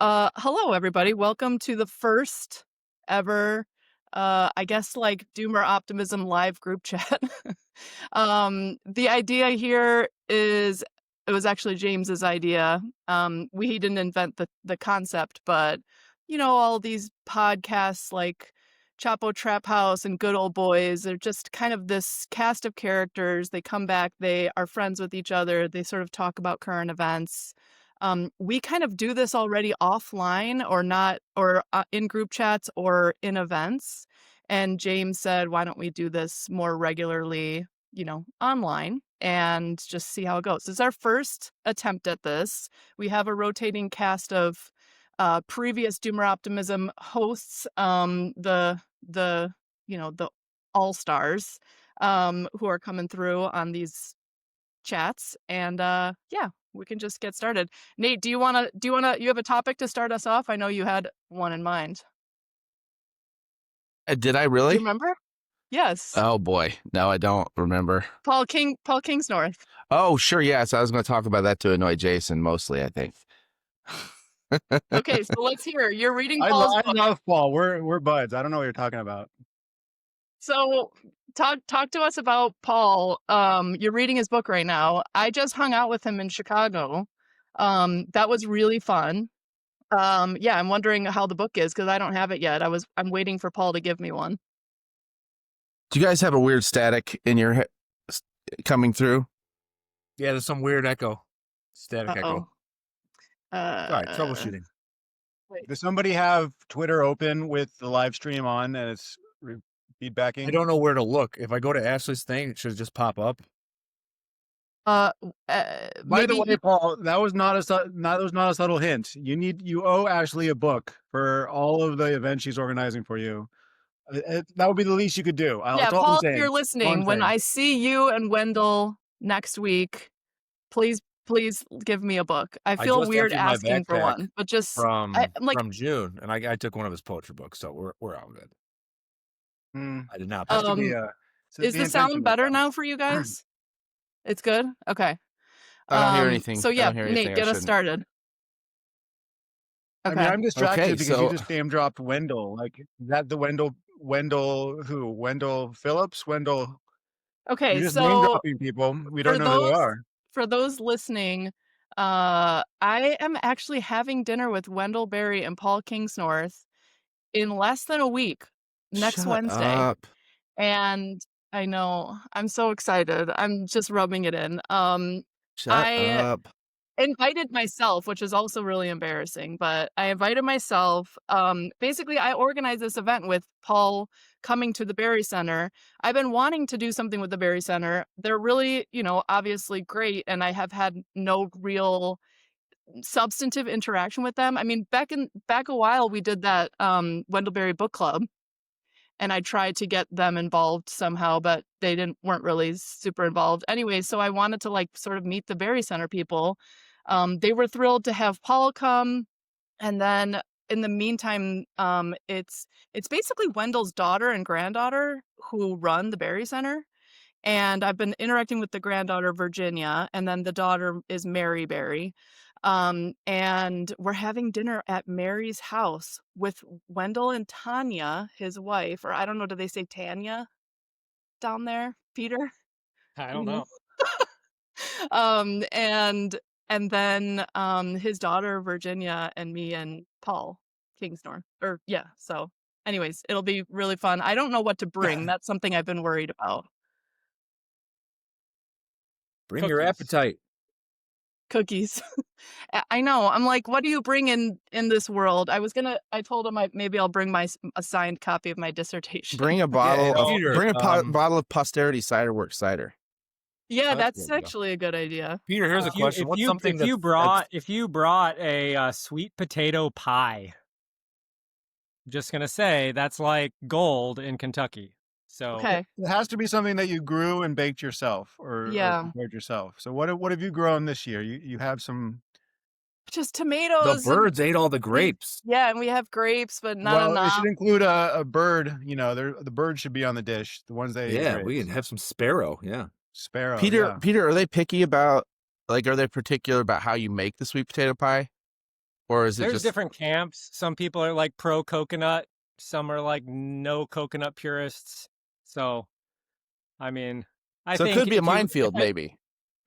Hello everybody. Welcome to the first ever, I guess like Doomer Optimism live group chat. The idea here is it was actually James's idea. He didn't invent the concept, but all these podcasts like Chapo Trap House and Good Old Boys, they're just kind of this cast of characters. They come back, they are friends with each other, they sort of talk about current events. We kind of do this already offline or not, or in group chats or in events. And James said, why don't we do this more regularly, online and just see how it goes. This is our first attempt at this. We have a rotating cast of previous Doomer Optimism hosts, the all-stars who are coming through on these chats. And yeah, we can just get started. Nate, you have a topic to start us off? I know you had one in mind. Did I Do really? you remember? Yes. Oh boy, no, I don't remember. Paul Kingsnorth. Oh, sure, yes. I was going to talk about that to annoy Jason mostly, I think. Okay, so let's hear. You're reading I Paul's book. love Paul. We're buds. I don't know what you're talking about. So talk to us about Paul. You're reading his book right now. I just hung out with him in Chicago. That was really fun. Yeah, I'm wondering how the book is because I don't have it yet. I'm waiting for Paul to give me one. Do you guys have a weird static in your head coming through? Yeah, there's some weird static echo. Sorry, troubleshooting. Does somebody have Twitter open with the live stream on and it's feedbacking? I don't know where to look. If I go to Ashley's thing, it should just pop up. By the way, Paul, that was not a subtle hint. You owe Ashley a book for all of the events she's organizing for you. That would be the least you could do. Yeah, Paul, if you're listening, when I see you and Wendell next week, please give me a book. I feel weird asking for one, but just from June, and I took one of his poetry books, so we're all good. I did not. Is the sound better now for you guys? It's good? Okay. I don't hear anything. So yeah, Nate, get us started. Okay. I mean, I'm distracted because you just name dropped Wendell. Like, is that the Wendell who? Wendell Phillips? Wendell. Okay, you're just so name dropping people. We don't know who they are. For those listening, I am actually having dinner with Wendell Berry and Paul Kingsnorth in less than a week, next Wednesday. Up. And I know, I'm so excited. I'm just rubbing it in. Shut up. Invited myself, which is also really embarrassing, but I invited myself. Basically, I organized this event with Paul coming to the Berry Center. I've been wanting to do something with the Berry Center. They're really, obviously great, and I have had no real substantive interaction with them. I mean, back a while, we did that Wendell Berry book club, and I tried to get them involved somehow, but they weren't really super involved. Anyway, so I wanted to sort of meet the Berry Center people. They were thrilled to have Paul come. And then in the meantime, it's basically Wendell's daughter and granddaughter who run the Berry Center. And I've been interacting with the granddaughter, Virginia, and then the daughter is Mary Berry. And we're having dinner at Mary's house with Wendell and Tanya, his wife, or I don't know, do they say Tanya down there, Peter? I don't know. And then his daughter, Virginia, and me and Paul Kingsnorth. So anyways, it'll be really fun. I don't know what to bring. That's something I've been worried about. Bring your appetite. Cookies. I know. I'm like, what do you bring in this world? I told him maybe I'll bring a signed copy of my dissertation. Bring a bottle bottle of Posterity Ciderworks cider. Yeah, that's actually a good idea. Peter, here's a question. If you brought a sweet potato pie, I'm just gonna say that's like gold in Kentucky. So okay. It has to be something that you grew and baked yourself or prepared yourself. So what have you grown this year? You have some just tomatoes. The birds ate all the grapes. Yeah, and we have grapes, but not enough. It should include a bird. The bird should be on the dish. The ones that we can have some sparrow. Yeah, sparrow. Peter, are they picky about are they particular about how you make the sweet potato pie, or is it There's just different camps. Some people are like pro coconut. Some are like no coconut purists. So, I mean, I so? It think could be a minefield, maybe.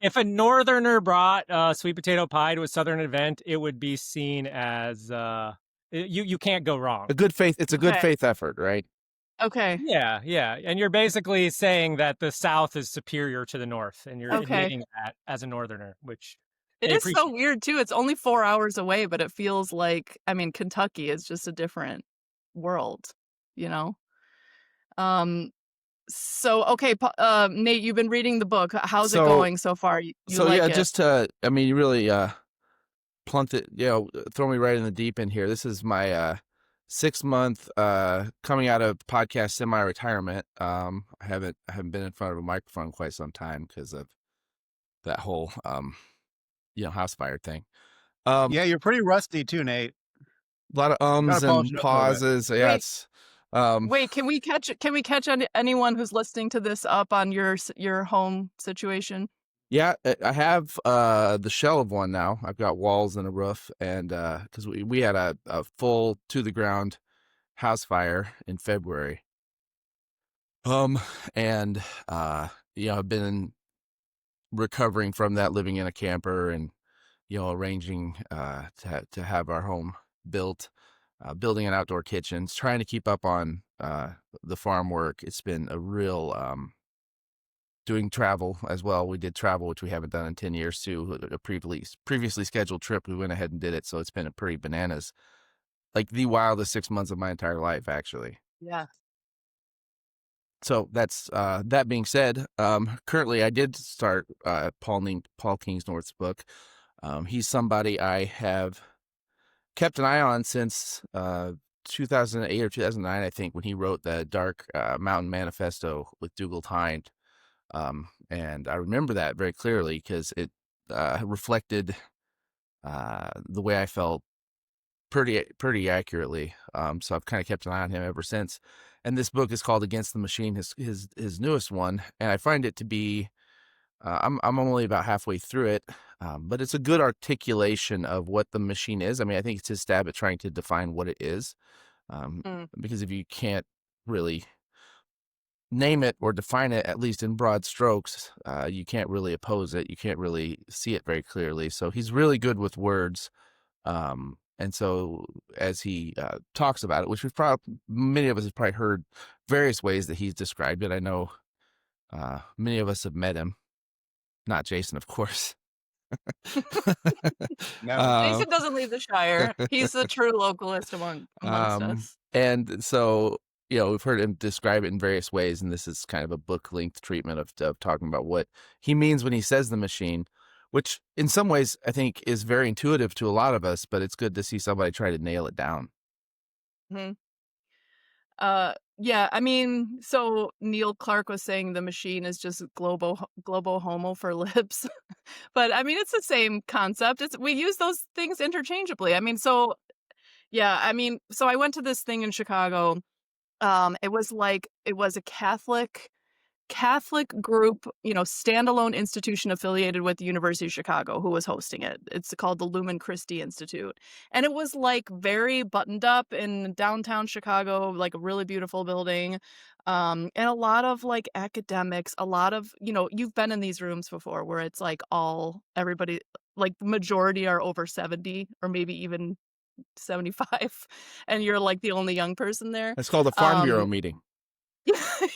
if a northerner brought sweet potato pie to a southern event, it would be seen as you can't go wrong. A good faith. It's a good Okay. faith effort, right? Okay. Yeah, yeah. And you're basically saying that the South is superior to the North, and you're Okay. admitting that as a northerner, which It they is so appreciate. weird too. It's only 4 hours away, but it feels like, I mean, Kentucky is just a different world, you know? Um, so okay, Nate, you've been reading the book. How's it So, going so far? You so like yeah, it? just I mean, you really plunked it, throw me right in the deep end here. This is my 6 month coming out of podcast semi-retirement. I haven't been in front of a microphone quite some time because of that whole house fire thing. Yeah, you're pretty rusty too, Nate. A lot of Gotta polish and it up a little bit. pauses. Wait. Yes. Wait, can we catch anyone who's listening to this up on your home situation? Yeah, I have the shell of one now. I've got walls and a roof, and because we had a full to the ground house fire in February. And I've been recovering from that, living in a camper, and arranging to have our home built, building an outdoor kitchen, trying to keep up on the farm work. It's been a real doing travel as well. We did travel, which we haven't done in 10 years too. A previously scheduled trip, we went ahead and did it. So it's been a pretty bananas, like the wildest 6 months of my entire life, actually. Yeah. So that's that being said, currently I did start Paul Kingsnorth's book. He's somebody I have kept an eye on since 2008 or 2009, I think, when he wrote the Dark Mountain Manifesto with Dougal Hind. And I remember that very clearly because it reflected the way I felt pretty accurately. So I've kind of kept an eye on him ever since. And this book is called Against the Machine, his newest one, and I find it to be I'm only about halfway through it, but it's a good articulation of what the machine is. I mean, I think it's his stab at trying to define what it is, because if you can't really name it or define it, at least in broad strokes, you can't really oppose it. You can't really see it very clearly. So he's really good with words. And so as he talks about it, which many of us have probably heard various ways that he's described it. I know many of us have met him. Not Jason, of course. No. Jason doesn't leave the Shire. He's the true localist amongst us. And so, we've heard him describe it in various ways, and this is kind of a book-length treatment of talking about what he means when he says the machine, which in some ways I think is very intuitive to a lot of us, but it's good to see somebody try to nail it down. Hmm. Yeah, I mean, so Neil Clark was saying the machine is just globo homo for lips. But I mean, it's the same concept. We use those things interchangeably. I mean, so yeah, I mean, so I went to this thing in Chicago. It was a Catholic group, standalone institution affiliated with the University of Chicago who was hosting it. It's called the Lumen Christi Institute. And it was like very buttoned up in downtown Chicago, like a really beautiful building. And a lot of like academics, a lot of, you've been in these rooms before where it's like everybody, like the majority are over 70 or maybe even 75. And you're like the only young person there. It's called a Farm Bureau meeting.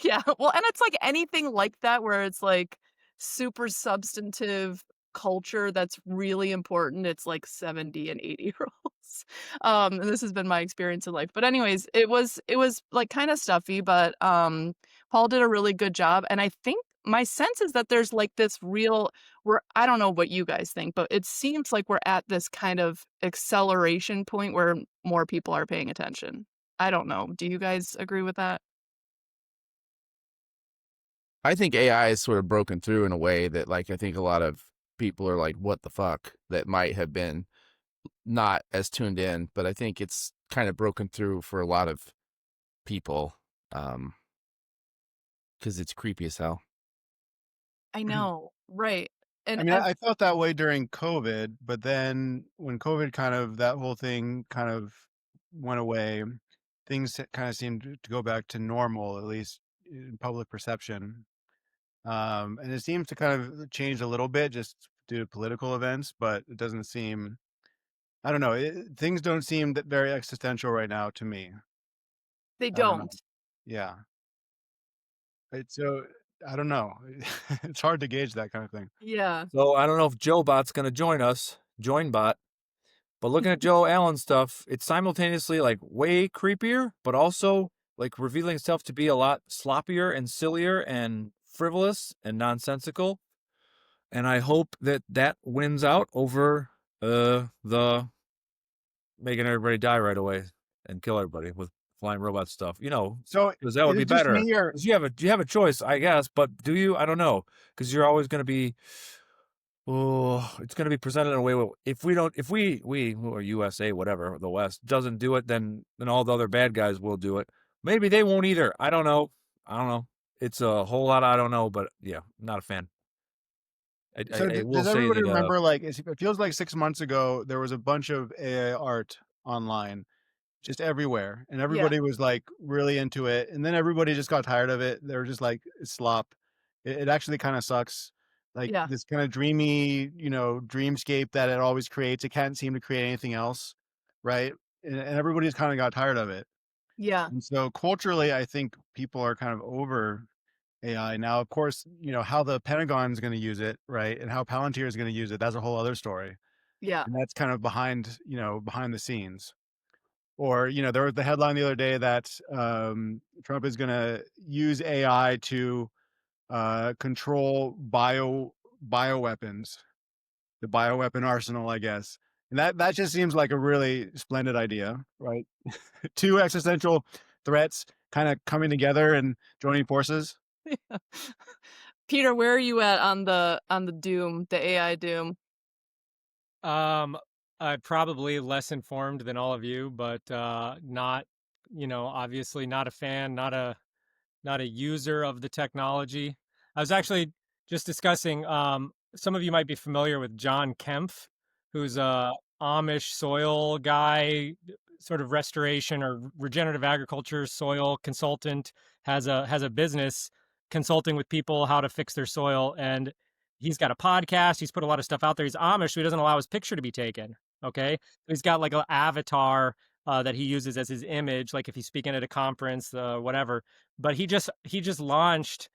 Yeah. Well, and it's like anything like that where it's like super substantive culture that's really important. It's like 70 and 80-year-olds. And this has been my experience in life. But anyways, it was like kind of stuffy, but Paul did a really good job. And I think my sense is that there's like this I don't know what you guys think, but it seems like we're at this kind of acceleration point where more people are paying attention. I don't know. Do you guys agree with that? I think AI is sort of broken through in a way that, like, I think a lot of people are like, what the fuck, that might have been not as tuned in, but I think it's kind of broken through for a lot of people, because it's creepy as hell. I know, right. And I mean, I felt that way during COVID, but then when COVID that whole thing kind of went away, things kind of seemed to go back to normal, at least in public perception. And it seems to kind of change a little bit just due to political events, but it doesn't seem, I don't know, things don't seem that very existential right now to me. they I don't know. don't. Yeah. So I don't know. It's hard to gauge that kind of thing. Yeah. So I don't know if Joe Bot's going to join us, join Bot, but looking at Joe Allen stuff, it's simultaneously like way creepier, but also like revealing itself to be a lot sloppier and sillier and frivolous and nonsensical. And I hope that that wins out over the making everybody die right away and kill everybody with flying robot stuff. You know, So because that would be is it just better. me or 'Cause you have a choice, I guess, but do you? I don't know, because you're always going to be. Oh, it's going to be presented in a way where if we or USA, whatever, the West doesn't do it, then all the other bad guys will do it. Maybe they won't either. I don't know. It's a whole lot I don't know, but yeah, I'm not a fan. so I will does say everybody that remember, like, it feels like 6 months ago there was a bunch of AI art online just everywhere, and Yeah. everybody was like really into it, and then everybody just got tired of it. They were just like, it's slop. It actually kind of sucks. Like Yeah. this kind of dreamy, dreamscape that it always creates. It can't seem to create anything else, right? And everybody's kind of got tired of it. Yeah. And so culturally, I think people are kind of over AI now. Of course, how the Pentagon's going to use it, right? And how Palantir is going to use it. That's a whole other story. Yeah. And that's kind of behind the scenes. Or, there was the headline the other day that Trump is going to use AI to control bioweapons, the bioweapon arsenal, I guess. And that just seems like a really splendid idea, right? Two existential threats kind of coming together and joining forces. Peter, where are you at on the Doom, the AI Doom? I'm probably less informed than all of you, but not, obviously not a fan, not a user of the technology. I was actually just discussing. Some of you might be familiar with John Kempf, who's a Amish soil guy, sort of restoration or regenerative agriculture soil consultant. Has a business consulting with people how to fix their soil, and he's got a podcast. He's put a lot of stuff out there. He's Amish, so he doesn't allow his picture to be taken. Okay, he's got like an avatar that he uses as his image, like if he's speaking at a conference, whatever. But he just launched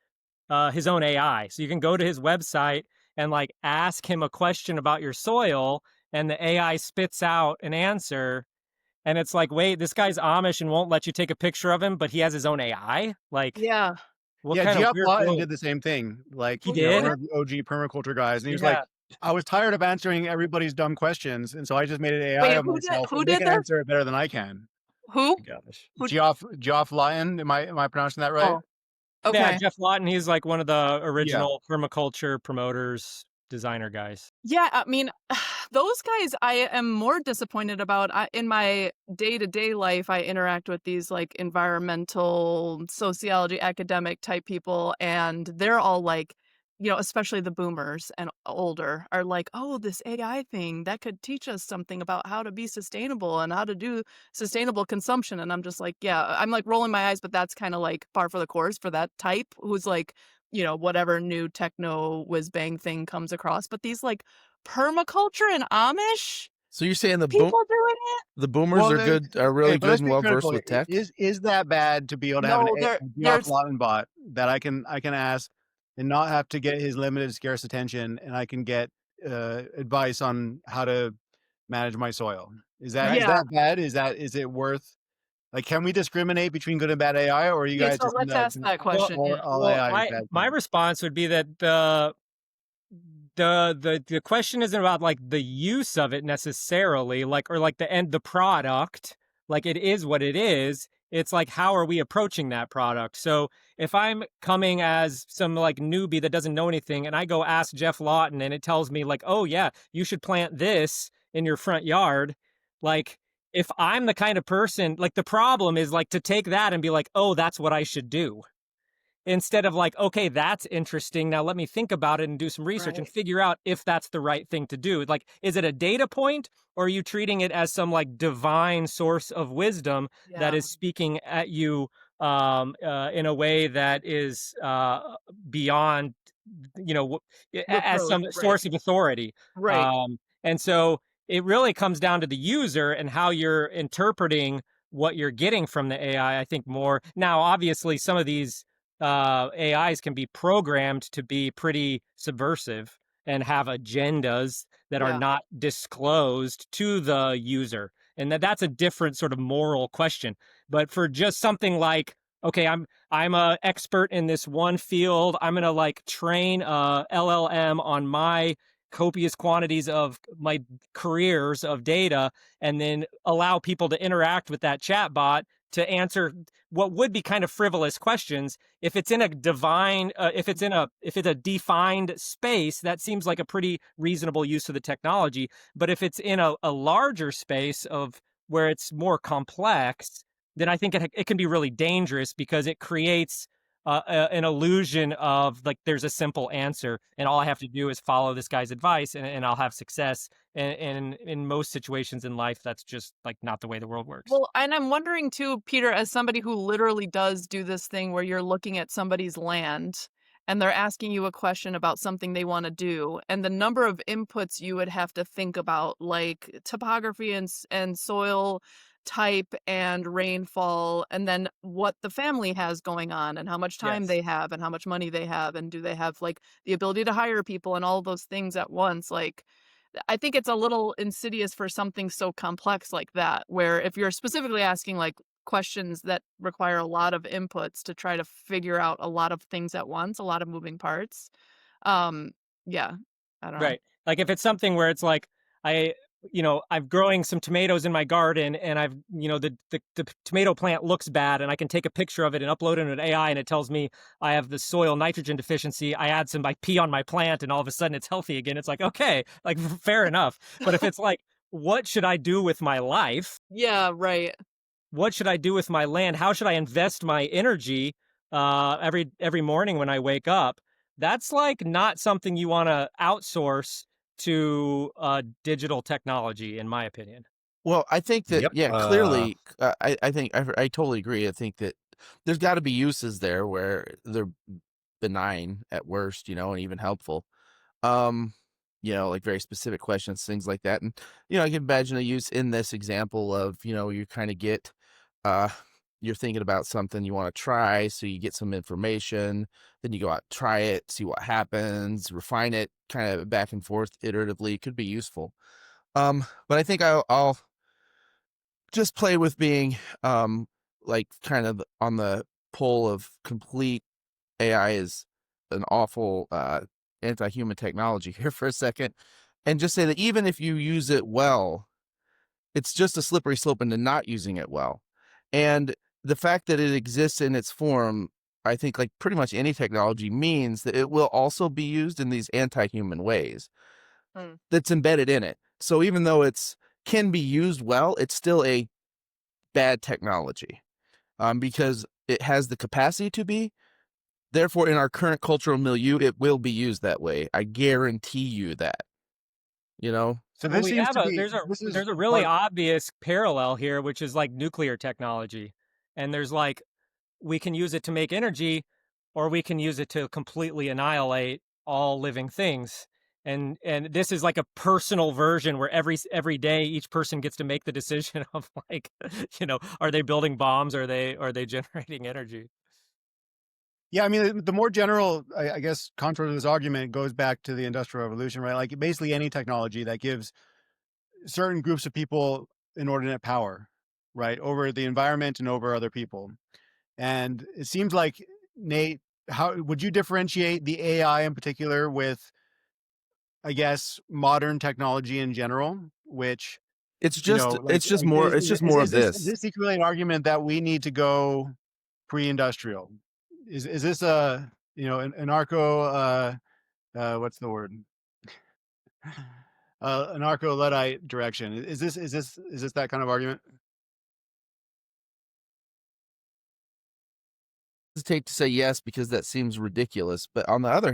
his own AI, so you can go to his website and like ask him a question about your soil, and the AI spits out an answer. And it's like, wait, this guy's Amish and won't let you take a picture of him, but he has his own AI. Like, Yeah. what Yeah, kind of Geoff weird Lawton world? did the same thing. Like, He one did? of the OG permaculture guys, and he was Yeah. like, I was tired of answering everybody's dumb questions, and so I just made an AI Wait, of myself, who and they did can this? answer it better than I can. Who? Gosh. Who- Geoff Lawton, am I pronouncing that right? Oh, Yeah, okay. Jeff Lawton, he's like one of the original permaculture promoters, designer guys. Yeah, I mean, those guys I am more disappointed about. In my day-to-day life, I interact with these like environmental sociology academic type people, and they're all like, especially the boomers and older are like, oh, this AI thing that could teach us something about how to be sustainable and how to do sustainable consumption. And I'm just like, yeah, I'm like rolling my eyes, but that's kind of like par for the course for that type who's like, whatever new techno whiz bang thing comes across. But these like permaculture and Amish So you're saying people doing it? the boomers are good, are really Hey, but good let's and be well versed critical. with tech? Is that bad to be able to have No, a Geoff there's Lawton bot that I can ask and not have to get his limited scarce attention, and I can get advice on how to manage my soil? Is that Yeah. bad? Is it worth? Like, can we discriminate between good and bad AI, or are you Okay, guys so just let's ask that question. all AI is bad? My response would be that the question isn't about like the use of it necessarily, like, or like the product, like it is what it is. It's like, how are we approaching that product? So if I'm coming as some like newbie that doesn't know anything, and I go ask Jeff Lawton and it tells me like, oh yeah, you should plant this in your front yard. Like, if I'm the kind of person, like the problem is like to take that and be like, oh, that's what I should do. instead of like, okay, that's interesting. Now let me think about it and do some research and Right. figure out if that's the right thing to do. Like, is it a data point, or are you treating it as some like divine source of wisdom that Yeah. is speaking at you in a way that is beyond, as Reproach, some right. source of authority? Right. And so it really comes down to the user and how you're interpreting what you're getting from the AI. I think more now, obviously, some of these AIs can be programmed to be pretty subversive and have agendas that are Yeah. not disclosed to the user, and that's a different sort of moral question. But for just something like, okay, I'm a expert in this one field, I'm gonna like train a LLM on my copious quantities of my careers of data, and then allow people to interact with that chatbot to answer what would be kind of frivolous questions. If it's in a if it's a defined space, that seems like a pretty reasonable use of the technology. But if it's in a larger space of where it's more complex, then I think it can be really dangerous, because it creates an illusion of like there's a simple answer and all I have to do is follow this guy's advice, and I'll have success. And in most situations in life, that's just like not the way the world works. Well, and I'm wondering too, Peter, as somebody who literally does do this thing where you're looking at somebody's land and they're asking you a question about something they want to do, and the number of inputs you would have to think about, like topography and soil type and rainfall, and then what the family has going on and how much time Yes. they have and how much money they have, and do they have like the ability to hire people and all those things at once. Like, I think it's a little insidious for something so complex like that, where if you're specifically asking like questions that require a lot of inputs to try to figure out a lot of things at once, a lot of moving parts. Um, yeah, I don't know. Right. Like if it's something where it's like I, I'm growing some tomatoes in my garden, and I've, the tomato plant looks bad, and I can take a picture of it and upload it into an AI, and it tells me I have the soil nitrogen deficiency. I add some, I pee on my plant, and all of a sudden it's healthy again. It's like, okay, like fair enough. But if it's like, what should I do with my life? Yeah, right. What should I do with my land? How should I invest my energy every morning when I wake up? That's like not something you want to outsource to digital technology, in my opinion. Well, I think that, Yep. yeah, clearly, I think I totally agree. I think that there's got to be uses there where they're benign at worst, and even helpful. Um, like very specific questions, things like that. And, I can imagine a use in this example of, you kind of get, uh, you're thinking about something you want to try, so you get some information, then you go out, try it, see what happens, refine it, kind of back and forth iteratively. Could be useful. But I think I'll just play with being, like kind of on the pole of complete AI is an awful, anti-human technology here for a second, and just say that even if you use it well, it's just a slippery slope into not using it well. And the fact that it exists in its form, I think, like pretty much any technology, means that it will also be used in these anti-human ways Hmm. that's embedded in it. So even though it's can be used well, it's still a bad technology, because it has the capacity to be. Therefore, in our current cultural milieu, it will be used that way. I guarantee you that. You know? So Well, this we seems have to a be this is there's a really part. obvious parallel here, which is like nuclear technology. And there's like, we can use it to make energy, or we can use it to completely annihilate all living things. And this is like a personal version where every day each person gets to make the decision of like, are they building bombs, or are they generating energy? Yeah, I mean, the more general, I guess, contour to this argument goes back to the Industrial Revolution, right? Like basically any technology that gives certain groups of people inordinate power, right, over the environment and over other people. And it seems like, Nate, how would you differentiate the AI in particular with, I guess, modern technology in general, which, It's just it's just like more it's just more of is this. this equally an argument that we need to go pre-industrial? Is this a, an anarcho, what's the word? Anarcho Luddite direction? Is this that kind of argument? hesitate to say yes because that seems ridiculous. But on the other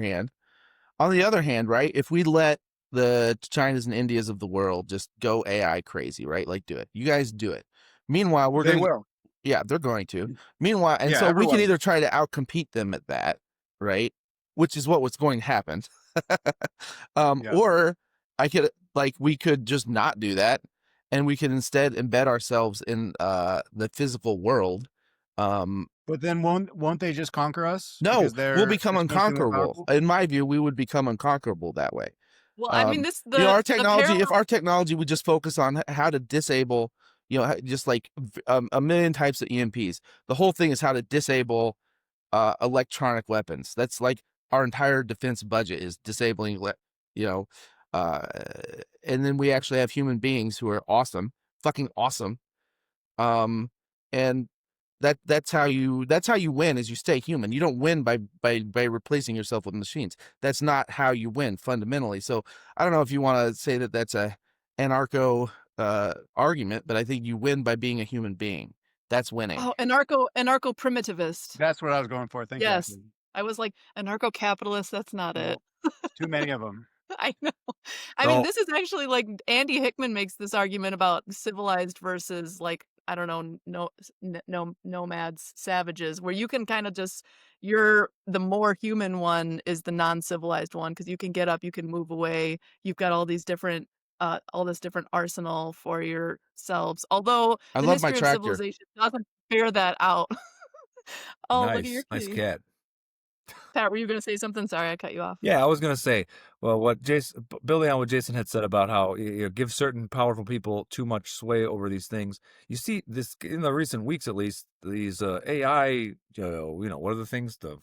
hand, right, if we let the Chinas and Indias of the world just go AI crazy, right? Like, do it. You guys do it. Meanwhile, They will. yeah, they're going to. Meanwhile, and Yeah, so we can everyone. either try to outcompete them at that, right? Which is what was going to happen. Yeah. Or we could just not do that, and we could instead embed ourselves in the physical world. But then won't they just conquer us? No, Because we'll become exponentially more unconquerable. powerful? In my view, we would become unconquerable that way. Well, I mean, Our the technology, if parallel. our technology would just focus on how to disable, just like a million types of EMPs, the whole thing is how to disable electronic weapons. That's like our entire defense budget is disabling, and then we actually have human beings who are awesome, fucking awesome. And that's how you win, is you stay human. You don't win by replacing yourself with machines. That's not how you win fundamentally. So I don't know if you want to say that that's a anarcho argument, but I think you win by being a human being. That's winning. Oh, anarcho primitivist. That's what I was going for. Thank Yes. you. I was like, anarcho capitalist, that's not it. Too many of them. I know. I mean, this is actually like Andy Hickman makes this argument about civilized versus like, I don't know, nomads, savages, where you can kind of just, the more human one is the non-civilized one, because you can get up, you can move away, you've got all this different arsenal for yourselves. Although I the love my history of tractor. civilization doesn't bear that out. Oh, look at your Nice kitty. cat. Pat, were you going to say something? Sorry, I cut you off. Yeah, I was gonna say, well, building on what Jason had said about how you give certain powerful people too much sway over these things. You see this in the recent weeks, at least. These AI, what are the things? The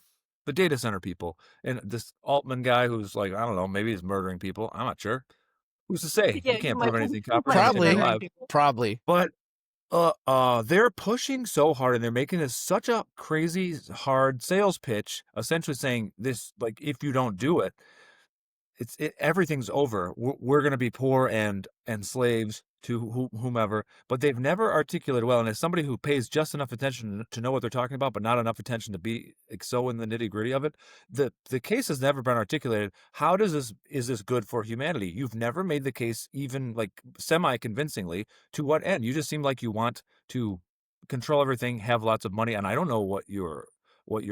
data center people, and this Altman guy who's like, I don't know, maybe he's murdering people. I'm not sure. Who's to say? Yeah, You he can't might- prove anything. he might Copper, be stay murdering alive. people. Probably. But they're pushing so hard, and they're making this such a crazy hard sales pitch, essentially saying this, like, if you don't do it, everything's over. We're going to be poor and slaves to whomever. But they've never articulated well. And as somebody who pays just enough attention to know what they're talking about, but not enough attention to be like, so in the nitty gritty of it, the case has never been articulated. How is this good for humanity? You've never made the case, even like semi-convincingly. To what end? You just seem like you want to control everything, have lots of money, and I don't know what your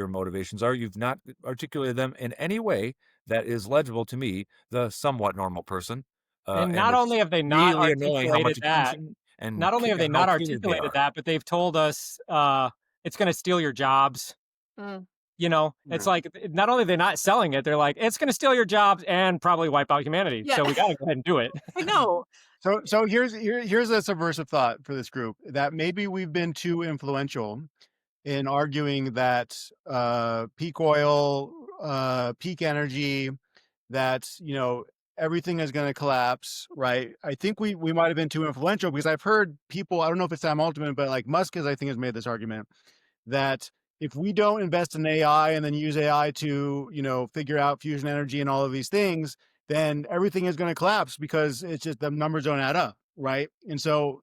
motivations are. You've not articulated them in any way that is legible to me, the somewhat normal person. And not only have they not really annoying how much articulated that, attention and not only have they how not creative they articulated are. that, but they've told us it's going to steal your jobs. Mm. It's like, not only are they not selling it, they're like, it's going to steal your jobs and probably wipe out humanity. Yeah. So we got to go ahead and do it. I know. So here's a subversive thought for this group, that maybe we've been too influential in arguing that peak oil, peak energy, that everything is going to collapse, right? I think we might have been too influential, because I've heard people, I don't know if it's Sam Altman, but like Musk I think has made this argument that if we don't invest in AI and then use AI to figure out fusion energy and all of these things, then everything is going to collapse, because it's just the numbers don't add up, right? And so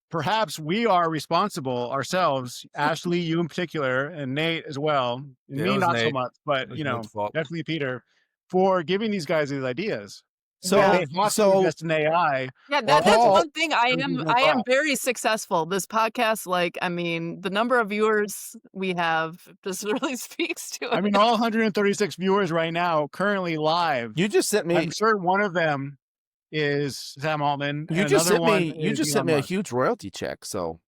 perhaps we are responsible ourselves, Ashley, you in particular, and Nate as well, and Yeah, it me was not so Nate. much, but It was Nate's fault. definitely Peter, for giving these guys these ideas. So they have to invest in AI. Yeah, or that's Paul- one thing I everything's am gonna collapse. very successful. This podcast, like, I mean, the number of viewers we have just really speaks to it. I mean, all 136 viewers right now, currently live. You just sent me. I'm sure one of them is Sam Altman. You and just another sent one me. You is just Elon sent me a Musk. huge royalty check. So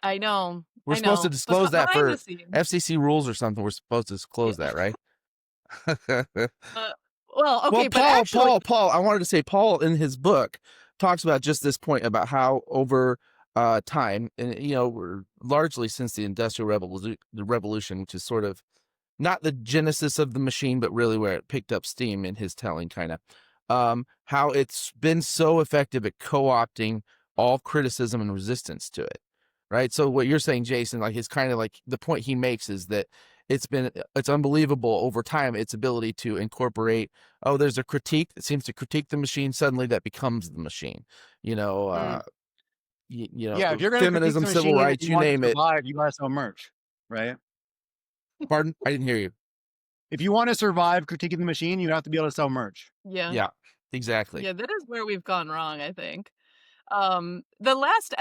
I know. we're supposed to So disclose that behind for the scenes. FCC rules or something. We're supposed to disclose that, right? Well, okay, well, but actually, Paul, I wanted to say, Paul in his book talks about just this point about how over time, and we're largely since the Industrial Revolution, which is sort of not the genesis of the machine, but really where it picked up steam in his telling, kind of, how it's been so effective at co-opting all criticism and resistance to it, right? So what you're saying, Jason, like, is kind of like the point he makes is that it's unbelievable over time, its ability to incorporate, there's a critique that seems to critique the machine, suddenly that becomes the machine. Yeah, if you're going feminism, to civil rights, you name it. You gotta sell merch, right? Pardon? I didn't hear you. If you want to survive critiquing the machine, you have to be able to sell merch. Yeah. Yeah, exactly. Yeah, that is where we've gone wrong, I think. The last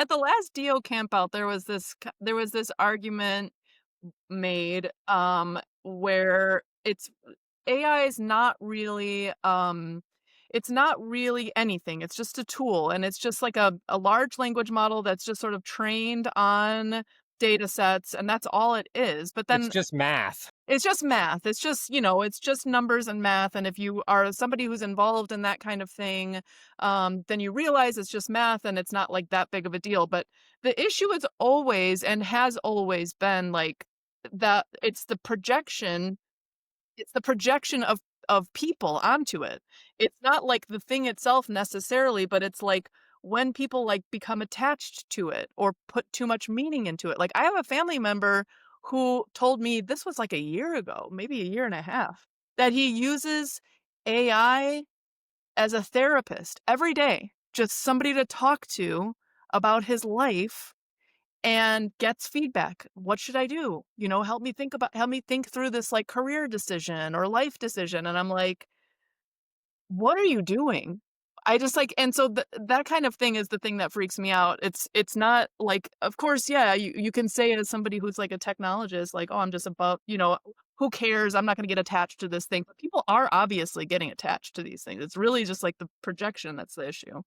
DO campout, there was this argument made, where AI is not really, it's not really anything. It's just a tool, and it's just like a large language model that's just sort of trained on data sets, and that's all it is. But It's then just math. it's just math. It's just, it's just numbers and math. And if you are somebody who's involved in that kind of thing, then you realize it's just math and it's not like that big of a deal. But the issue is always and has always been like that it's the projection of people onto it. It's not like the thing itself necessarily, but it's like when people like become attached to it or put too much meaning into it. Like I have a family member who told me this was like a year ago, maybe a year and a half, that he uses AI as a therapist every day, just somebody to talk to about his life and gets feedback. What should I do? Help me think through this like career decision or life decision. And I'm like, what are you doing? I just like, and so that kind of thing is the thing that freaks me out. It's not like, of course, yeah, you can say as somebody who's like a technologist, like, oh, I'm just above, who cares? I'm not going to get attached to this thing. But people are obviously getting attached to these things. It's really just like the projection that's the issue.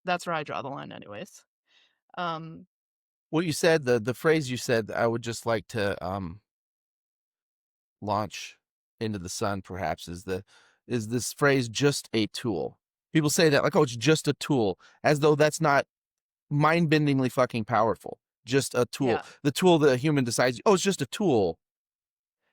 That's where I draw the line, anyways. What you said, the phrase you said, I would just like to launch into the sun. Perhaps is this phrase just a tool? People say that like, oh, it's just a tool, as though that's not mind-bendingly fucking powerful. Just a tool. Yeah. The tool that a human decides, oh, it's just a tool.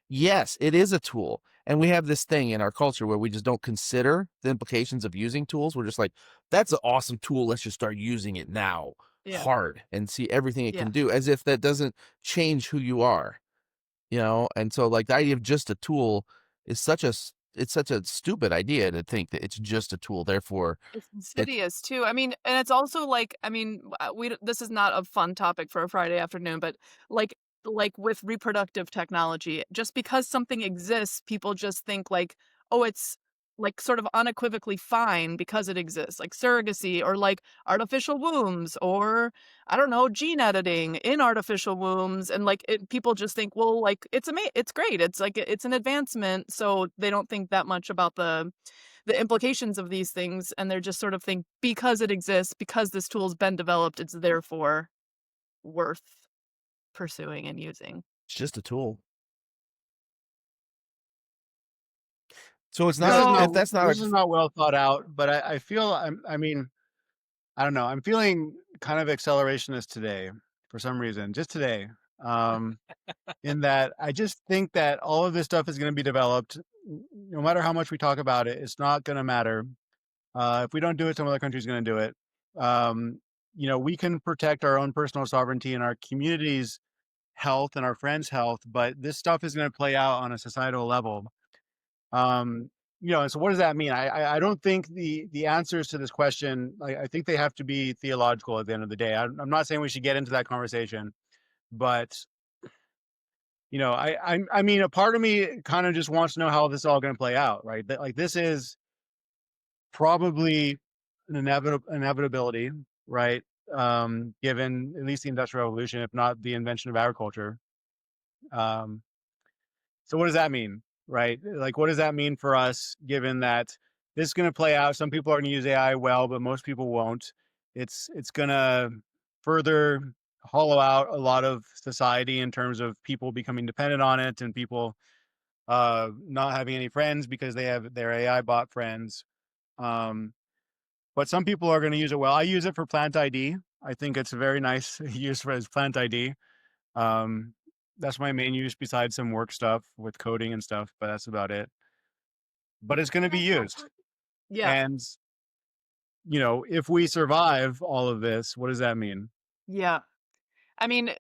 Yes, it is a tool. And we have this thing in our culture where we just don't consider the implications of using tools. We're just like, that's an awesome tool. Let's just start using it now Yeah. hard and see everything it Yeah. can do, as if that doesn't change who you are, And so like the idea of just a tool is such a stupid idea to think that it's just a tool. Therefore, It's insidious too. I mean, and it's also like, I mean, this is not a fun topic for a Friday afternoon, but like with reproductive technology, just because something exists, people just think like, oh, it's like sort of unequivocally fine because it exists, like surrogacy or like artificial wombs or I don't know, gene editing in artificial wombs, and like people just think, well, like it's great, it's like it's an advancement, so they don't think that much about the implications of these things, and they're just sort of think because it exists, because this tool's been developed, it's therefore worth pursuing and using. it's just a tool. So it's This not, is So if that's not this is not well thought out, but I feel I mean, I don't know. I'm feeling kind of accelerationist today for some reason, just today. In that I just think that all of this stuff is going to be developed. No matter how much we talk about it, it's not going to matter. If we don't do it, some other country's going to do it. We can protect our own personal sovereignty and our community's health and our friends' health, but this stuff is going to play out on a societal level. So what does that mean? I don't think the answers to this question, I think they have to be theological at the end of the day. I'm not saying we should get into that conversation, but I mean, a part of me kind of just wants to know how this is all going to play out, right? That like this is probably an inevitability, right? Given at least the Industrial Revolution, if not the invention of agriculture. So what does that mean, right? Like, what does that mean for us, given that this is going to play out? Some people are going to use AI well, but most people won't. It's going to further hollow out a lot of society in terms of people becoming dependent on it and people not having any friends because they have their AI bot friends. But some people are going to use it well. I use it for plant ID. I think it's a very nice use for as plant ID. That's my main use besides some work stuff with coding and stuff, but that's about it. But it's going to be used. yeah, And, if we survive all of this, what does that mean? yeah. I mean,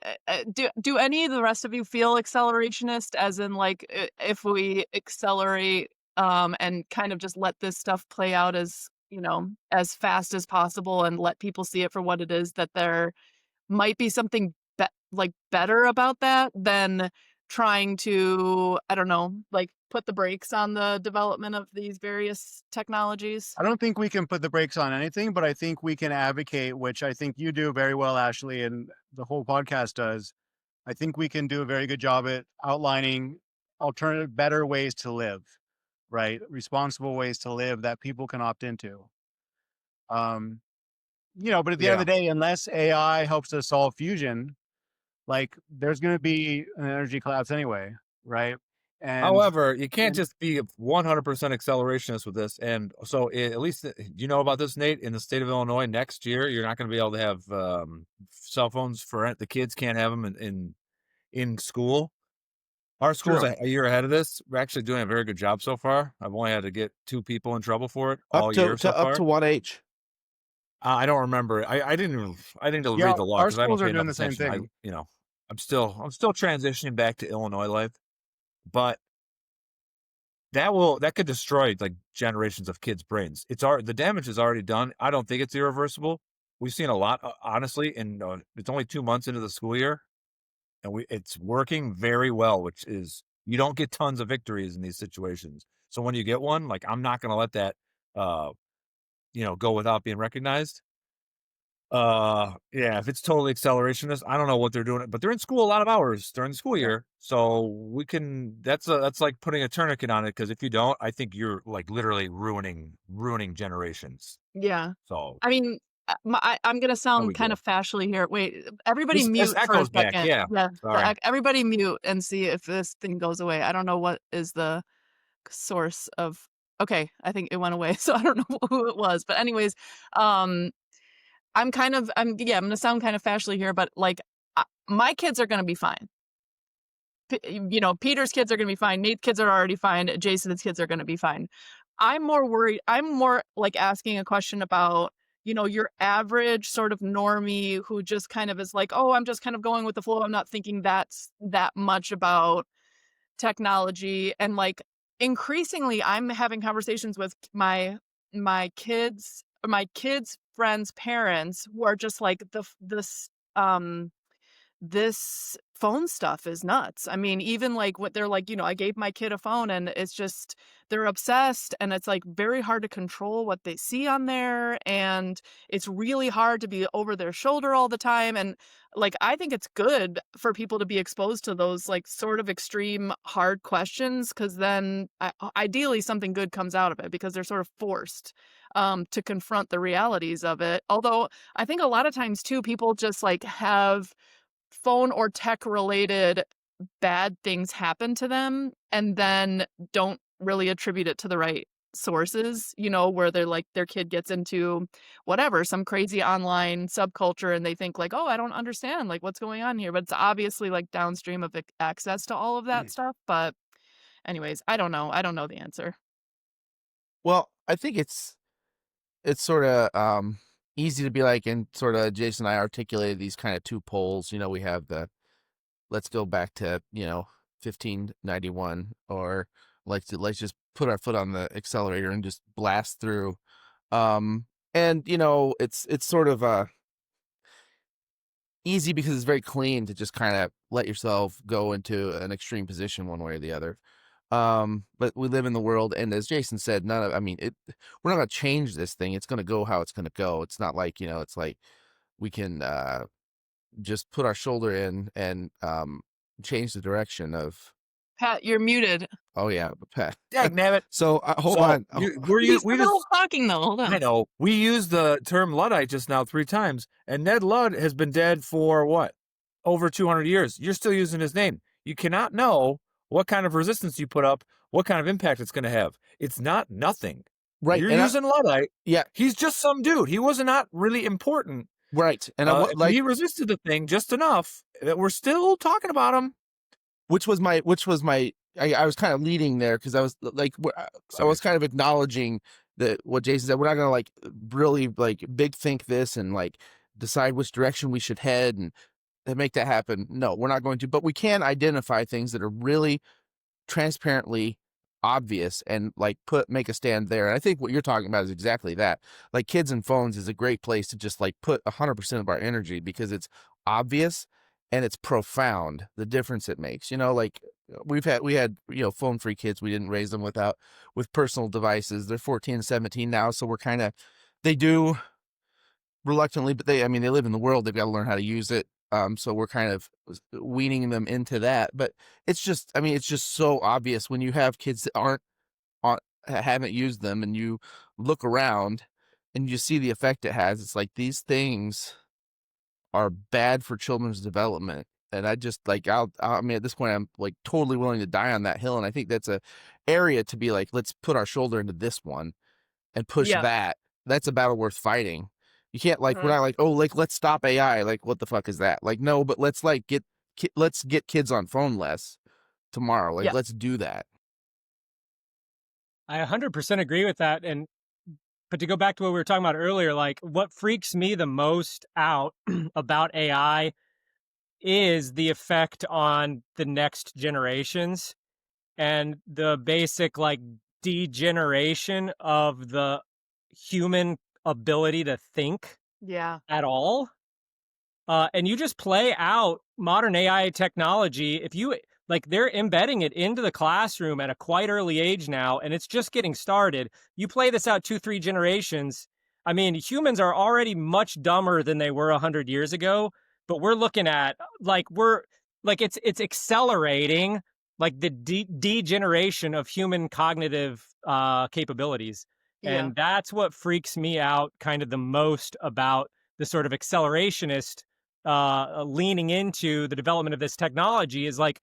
do any of the rest of you feel accelerationist, as in like if we accelerate and kind of just let this stuff play out as as fast as possible and let people see it for what it is, that there might be something like better about that than trying to, I don't know, like put the brakes on the development of these various technologies? I don't think we can put the brakes on anything, but I think we can advocate, which I think you do very well, Ashley, and the whole podcast does. I think we can do a very good job at outlining alternative, better ways to live, right? Responsible ways to live that people can opt into. Um, but at the end Yeah. of the day, unless AI helps us solve fusion, like there's going to be an energy collapse anyway, right? And However, you can't and just be 100% accelerationist with this. And so, at least, you know about this, Nate? In the state of Illinois, next year, you're not going to be able to have cell phones for the kids. Can't have them in school. Our school's true. a year ahead of this. We're actually doing a very good job so far. I've only had to get 2 people in trouble for it Up all to year so up far. to what age? I don't remember. I didn't Yeah, read the law our because I don't schools are pay doing enough the same attention. thing. I'm still transitioning back to Illinois life, but that could destroy like generations of kids' brains. The damage is already done. I don't think it's irreversible. We've seen a lot, honestly, and it's only 2 months into the school year, and it's working very well. Which is, you don't get tons of victories in these situations. So when you get one, like, I'm not going to let that, go without being recognized. Yeah, if it's totally accelerationist, I don't know what they're doing, but they're in school a lot of hours during the school Yeah. year. So we can, that's like putting a tourniquet on it. Because if you don't, I think you're like literally ruining generations. Yeah. So I mean, I'm gonna there sound we kind go. of fashly here. Wait, everybody This mute for a echoes back. second. Yeah. Yeah, Sorry. everybody mute and see if this thing goes away. I don't know what is the source of. Okay, I think it went away, so I don't know who it was. But anyways, um, I'm gonna sound kind of fashly here, but like, my kids are gonna be fine. Peter's kids are gonna be fine. Nate's kids are already fine. Jason's kids are gonna be fine. I'm more worried. I'm more like asking a question about, your average sort of normie who just kind of is like, oh, I'm just kind of going with the flow. I'm not thinking that much about technology. And like, increasingly, I'm having conversations with my kids' friends' parents who are just like this phone stuff is nuts. I mean, even like what they're like, I gave my kid a phone and it's just, they're obsessed and it's like very hard to control what they see on there. And it's really hard to be over their shoulder all the time. And like, I think it's good for people to be exposed to those like sort of extreme hard questions. Cause then ideally something good comes out of it because they're sort of forced to confront the realities of it. Although I think a lot of times too, people just like have phone or tech related bad things happen to them and then don't really attribute it to the right sources, where they're like their kid gets into whatever, some crazy online subculture and they think like, oh, I don't understand like what's going on here. But it's obviously like downstream of access to all of that stuff. But anyways, I don't know. I don't know the answer. Well, I think it's sort of easy to be like, and sort of Jason and I articulated these kind of 2 poles. We have the, let's go back to 1591, or let's just put our foot on the accelerator and just blast through. And it's sort of easy because it's very clean to just kind of let yourself go into an extreme position one way or the other. But we live in the world, and as Jason said, we're not going to change this thing. It's going to go how it's going to go. It's not like, it's like we can just put our shoulder in and change the direction of. Pat, you're muted. Oh yeah, Pat. Dagnabbit. So hold on. We just talking though. Hold on. I know. We used the term Luddite just now 3 times, and Ned Ludd has been dead for what? Over 200 years. You're still using his name. You cannot know what kind of resistance you put up, what kind of impact it's going to have. It's not nothing. Right. You're using Luddite. Yeah. He's just some dude. He was not really important. Right. And he resisted the thing just enough that we're still talking about him. Which was my I was kind of leading there because I was like, I was kind of acknowledging that what Jason said. We're not going to like really like big think this and like decide which direction we should head and make that happen. No, we're not going to, but we can identify things that are really transparently obvious and like make a stand there. And I think what you're talking about is exactly that. Like, kids and phones is a great place to just like put 100% of our energy because it's obvious and it's profound, the difference it makes. Like we had phone free kids. We didn't raise them with personal devices. They're 14 and 17 now, so we're kind of, they do reluctantly, but they live in the world. They've got to learn how to use it. So we're kind of weaning them into that. But it's just so obvious when you have kids that haven't used them, and you look around and you see the effect it has. It's like these things are bad for children's development. And I just like, at this point, I'm like totally willing to die on that hill. And I think that's a area to be like, let's put our shoulder into this one and push Yeah. that. That's a battle worth fighting. You can't we're not like, oh, like, let's stop AI. Like, what the fuck is that? Like, no, but let's like let's get kids on phone less tomorrow. Like, Yeah. let's do that. I 100% agree with that. But to go back to what we were talking about earlier, like what freaks me the most out about AI is the effect on the next generations and the basic like degeneration of the human ability to think Yeah. at all. And you just play out modern AI technology. If you like, they're embedding it into the classroom at a quite early age now, and it's just getting started. You play this out 2-3 generations. I mean, humans are already much dumber than they were 100 years ago, but we're looking at it's accelerating like the degeneration of human cognitive capabilities. Yeah. And that's what freaks me out kind of the most about the sort of accelerationist leaning into the development of this technology is like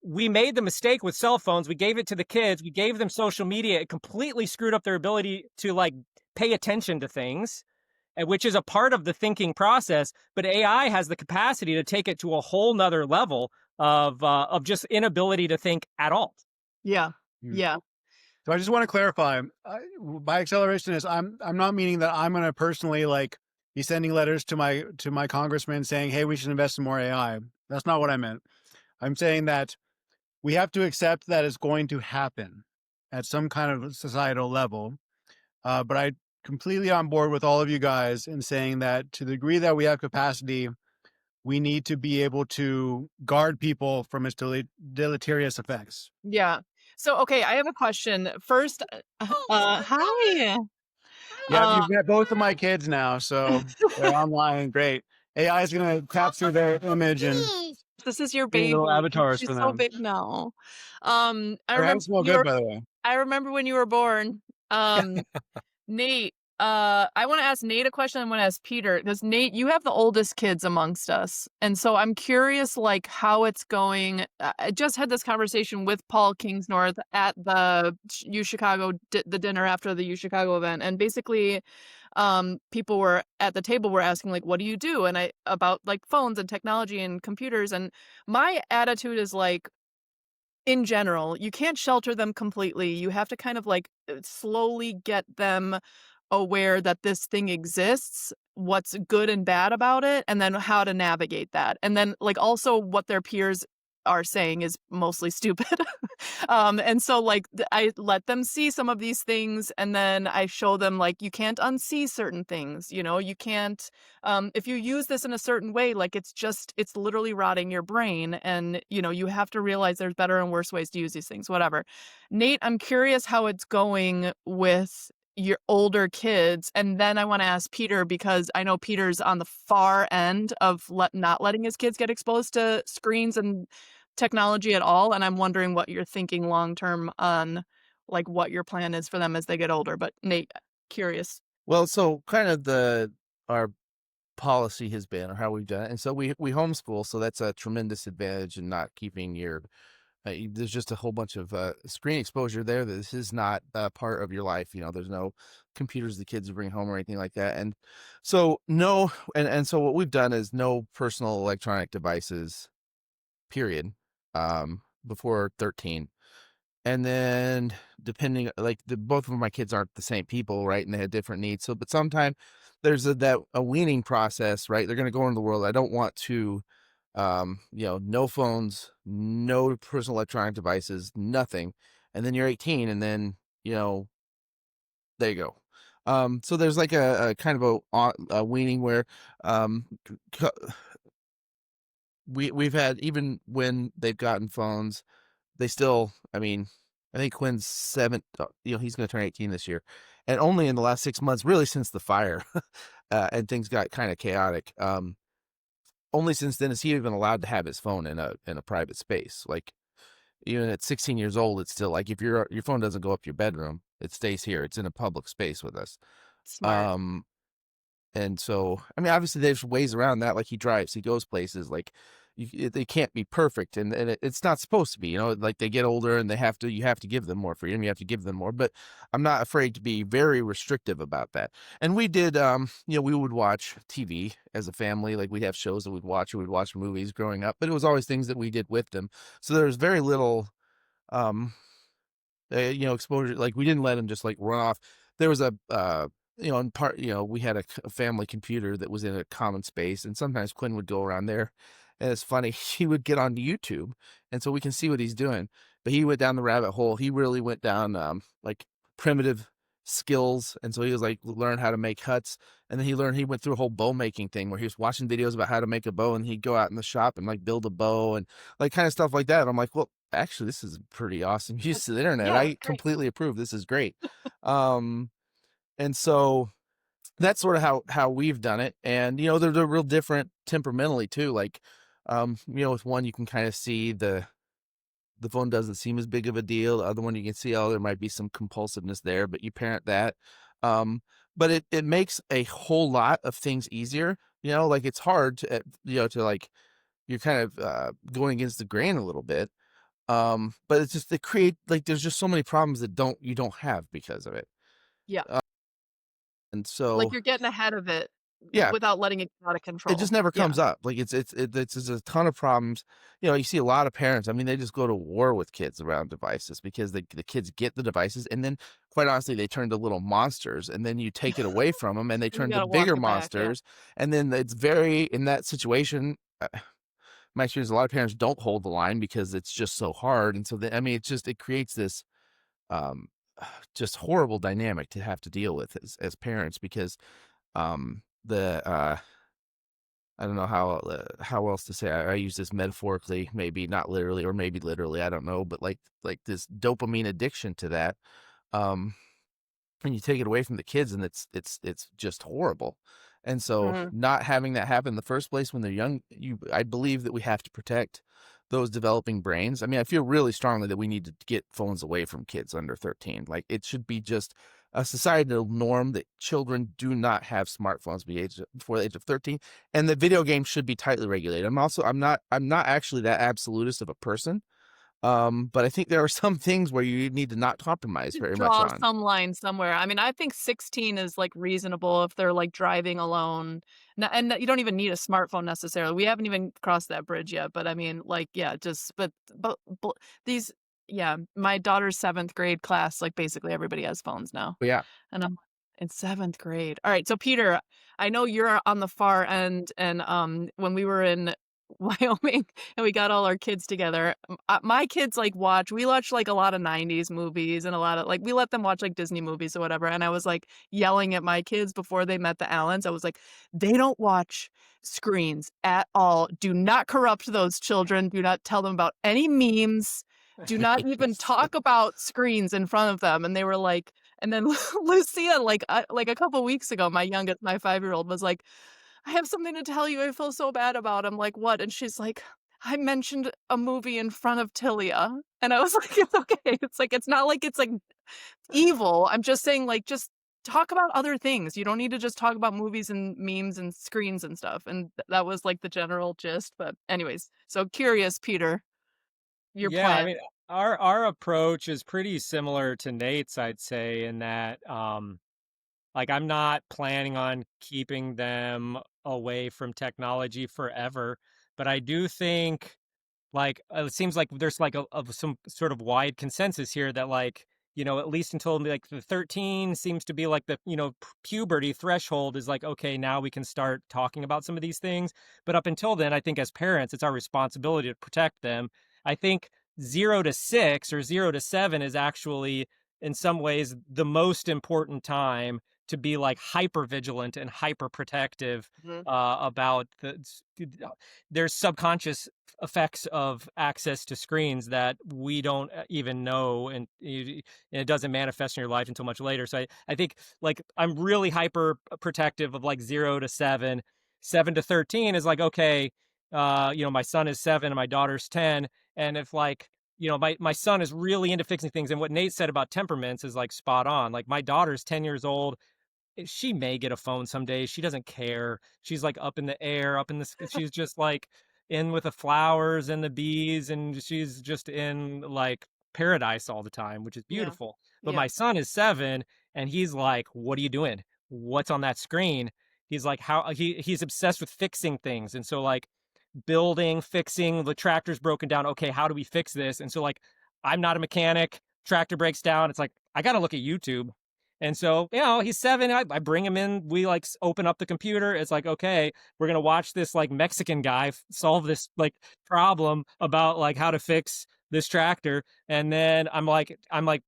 we made the mistake with cell phones. We gave it to the kids. We gave them social media. It completely screwed up their ability to like pay attention to things, which is a part of the thinking process. But AI has the capacity to take it to a whole nother level of just inability to think at all. Yeah. Hmm. Yeah. So I just want to clarify, by acceleration is I'm not meaning that I'm going to personally like be sending letters to my congressman saying, hey, we should invest in more AI. That's not what I meant. I'm saying that we have to accept that it's going to happen at some kind of societal level. But I completely on board with all of you guys in saying that to the degree that we have capacity, we need to be able to guard people from its deleterious effects. Yeah. So, okay, I have a question. First, hi. Yeah, Uh, you've met both of my kids now, so they're online. Great. AI is going to capture their image and this is your create little baby. avatars She's for so them. big now. I Her hands smell good, by the way. I remember when you were born. Nate, I want to ask Nate a question. I want to ask Peter, because Nate, you have the oldest kids amongst us. And so I'm curious, like, how it's going. I just had this conversation with Paul Kingsnorth at the U Chicago, the dinner after the U Chicago event. And basically, people were at the table were asking, like, what do you do? And about like phones and technology and computers. And my attitude is like, in general, you can't shelter them completely. You have to kind of like slowly get them aware that this thing exists, what's good and bad about it, and then how to navigate that. And then like also what their peers are saying is mostly stupid. And so like I let them see some of these things, and then I show them like you can't unsee certain things, you can't if you use this in a certain way, like it's literally rotting your brain, and you have to realize there's better and worse ways to use these things, whatever. Nate, I'm curious how it's going with your older kids. And then I want to ask Peter, because I know Peter's on the far end of not letting his kids get exposed to screens and technology at all. And I'm wondering what you're thinking long term on like what your plan is for them as they get older. But Nate, curious. Well, so kind of our policy has been, or how we've done it, and so we homeschool, so that's a tremendous advantage in not keeping your there's just a whole bunch of screen exposure there. This is not part of your life. There's no computers the kids bring home or anything like that. And so no, and so what we've done is no personal electronic devices, period, before 13. And then depending, like both of my kids aren't the same people, right? And they had different needs. So, but sometimes there's a weaning process, right? They're going to go into the world. I don't want to, no phones, no personal electronic devices, nothing. And then you're 18, and then, there you go. So there's like a kind of a weaning where, we've had, even when they've gotten phones, they still, I mean, I think Quinn's 7, he's going to turn 18 this year, and only in the last 6 months, really since the fire, and things got kind of chaotic. Only since then is he even allowed to have his phone in a private space. Like, even at 16 years old, it's still like, if your phone doesn't go up your bedroom, it stays here. It's in a public space with us. Smart. And so, I mean, obviously there's ways around that. Like, he drives, he goes places, like, they can't be perfect, and it's not supposed to be, like, they get older and you have to give them more freedom. You have to give them more, but I'm not afraid to be very restrictive about that. And we did, we would watch TV as a family. Like, we'd have shows that we'd watch, or we'd watch movies growing up, but it was always things that we did with them. So there was very little, exposure. Like, we didn't let him just like run off. There was in part, we had a family computer that was in a common space, and sometimes Quinn would go around there. And it's funny, he would get onto YouTube, and so we can see what he's doing. But he went down the rabbit hole. He really went down like primitive skills, and so he was like, learn how to make huts, and then he went through a whole bow making thing where he was watching videos about how to make a bow, and he'd go out in the shop and like build a bow and like kind of stuff like that. I'm like, well, actually, this is pretty awesome use of the internet. Yeah, I great. completely approve. This is great. And so that's sort of how we've done it. And, they're real different temperamentally too. Like, with one, you can kind of see the phone doesn't seem as big of a deal. The other one, you can see, there might be some compulsiveness there, but you parent that. But it makes a whole lot of things easier. Like, it's hard to, to like, you're kind of going against the grain a little bit. But it's just, they create, like, there's just so many problems that you don't have because of it. Yeah. And so, Like, you're getting ahead of it yeah, without letting it get out of control. it just never comes up. Like, it's a ton of problems. You see a lot of parents, I mean, they just go to war with kids around devices because the kids get the devices, and then, quite honestly, they turn to little monsters, and then you take it away from them and they And you turn to gotta walk bigger it back, yeah. monsters. And then it's very, in that situation, my experience, a lot of parents don't hold the line because it's just so hard. And so, I mean, it creates this um, just horrible dynamic to have to deal with as parents, because the I don't know how else to say. I use this metaphorically, maybe not literally, or maybe literally, I don't know, but like this dopamine addiction to that, and you take it away from the kids, and it's just horrible. And so, Mhm. not having that happen in the first place when they're young, I believe that we have to protect those developing brains. I mean, I feel really strongly that we need to get phones away from kids under 13. Like, it should be just a societal norm that children do not have smartphones before the age of 13, and the video games should be tightly regulated. I'm not actually that absolutist of a person. But I think there are some things where you need to not compromise very much Draw on. some line somewhere. I mean, I think 16 is, like, reasonable if they're, like, driving alone. And you don't even need a smartphone necessarily. We haven't even crossed that bridge yet, but I mean, like, yeah, just but these yeah, my daughter's 7th grade class, like, basically everybody has phones now. But yeah, And I'm in 7th grade. All right, so Peter, I know you're on the far end, and, when we were in Wyoming and we got all our kids together, my kids, like, we watch, like, a lot of 90s movies and a lot of, like, we let them watch, like, Disney movies or whatever, and I was, like, yelling at my kids before they met the Allens. I was like, "They don't watch screens at all. Do not corrupt those children. Do not tell them about any memes. Do not even talk about screens in front of them." And they were like, and then Lucia, like a couple weeks ago, my 5-year-old was like, "I have something to tell you I feel so bad about." I'm like, "What?" And she's like, "I mentioned a movie in front of Tilia." And I was like, "It's okay." It's like, it's not like it's, like, evil. I'm just saying, like, just talk about other things. You don't need to just talk about movies and memes and screens and stuff. And that was, like, the general gist. But anyways, so curious, Peter, your Yeah, I plan. mean, our approach is pretty similar to Nate's, I'd say, in that like, I'm not planning on keeping them away from technology forever, but I do think, like, it seems like there's like some sort of wide consensus here that, like, at least until like the 13 seems to be like the, puberty threshold is like, okay, now we can start talking about some of these things. But up until then, I think as parents, it's our responsibility to protect them. I think 0 to 6 or 0 to 7 is actually in some ways the most important time to be like hyper vigilant and hyper protective Mhm. about there's subconscious effects of access to screens that we don't even know, and it doesn't manifest in your life until much later. So I think like I'm really hyper protective of like 0 to 7. 7 to 13 is like, okay, my son is 7 and my daughter's 10. And if like, my son is really into fixing things. And what Nate said about temperaments is like spot on. Like my daughter's 10 years old. She may get a phone someday. She doesn't care. She's like up in the air, she's just like in with the flowers and the bees, and she's just in like paradise all the time, which is Yeah. beautiful. But Yeah. my son is 7 and he's like, what are you doing? What's on that screen? He's like, he's obsessed with fixing things. And so like building, fixing, the tractor's broken down. Okay, how do we fix this? And so like I'm not a mechanic, tractor breaks down. It's like, I got to look at YouTube. And so, he's 7. I bring him in. We like open up the computer. It's like, okay, we're going to watch this like Mexican guy solve this like problem about like how to fix this tractor. And then I'm like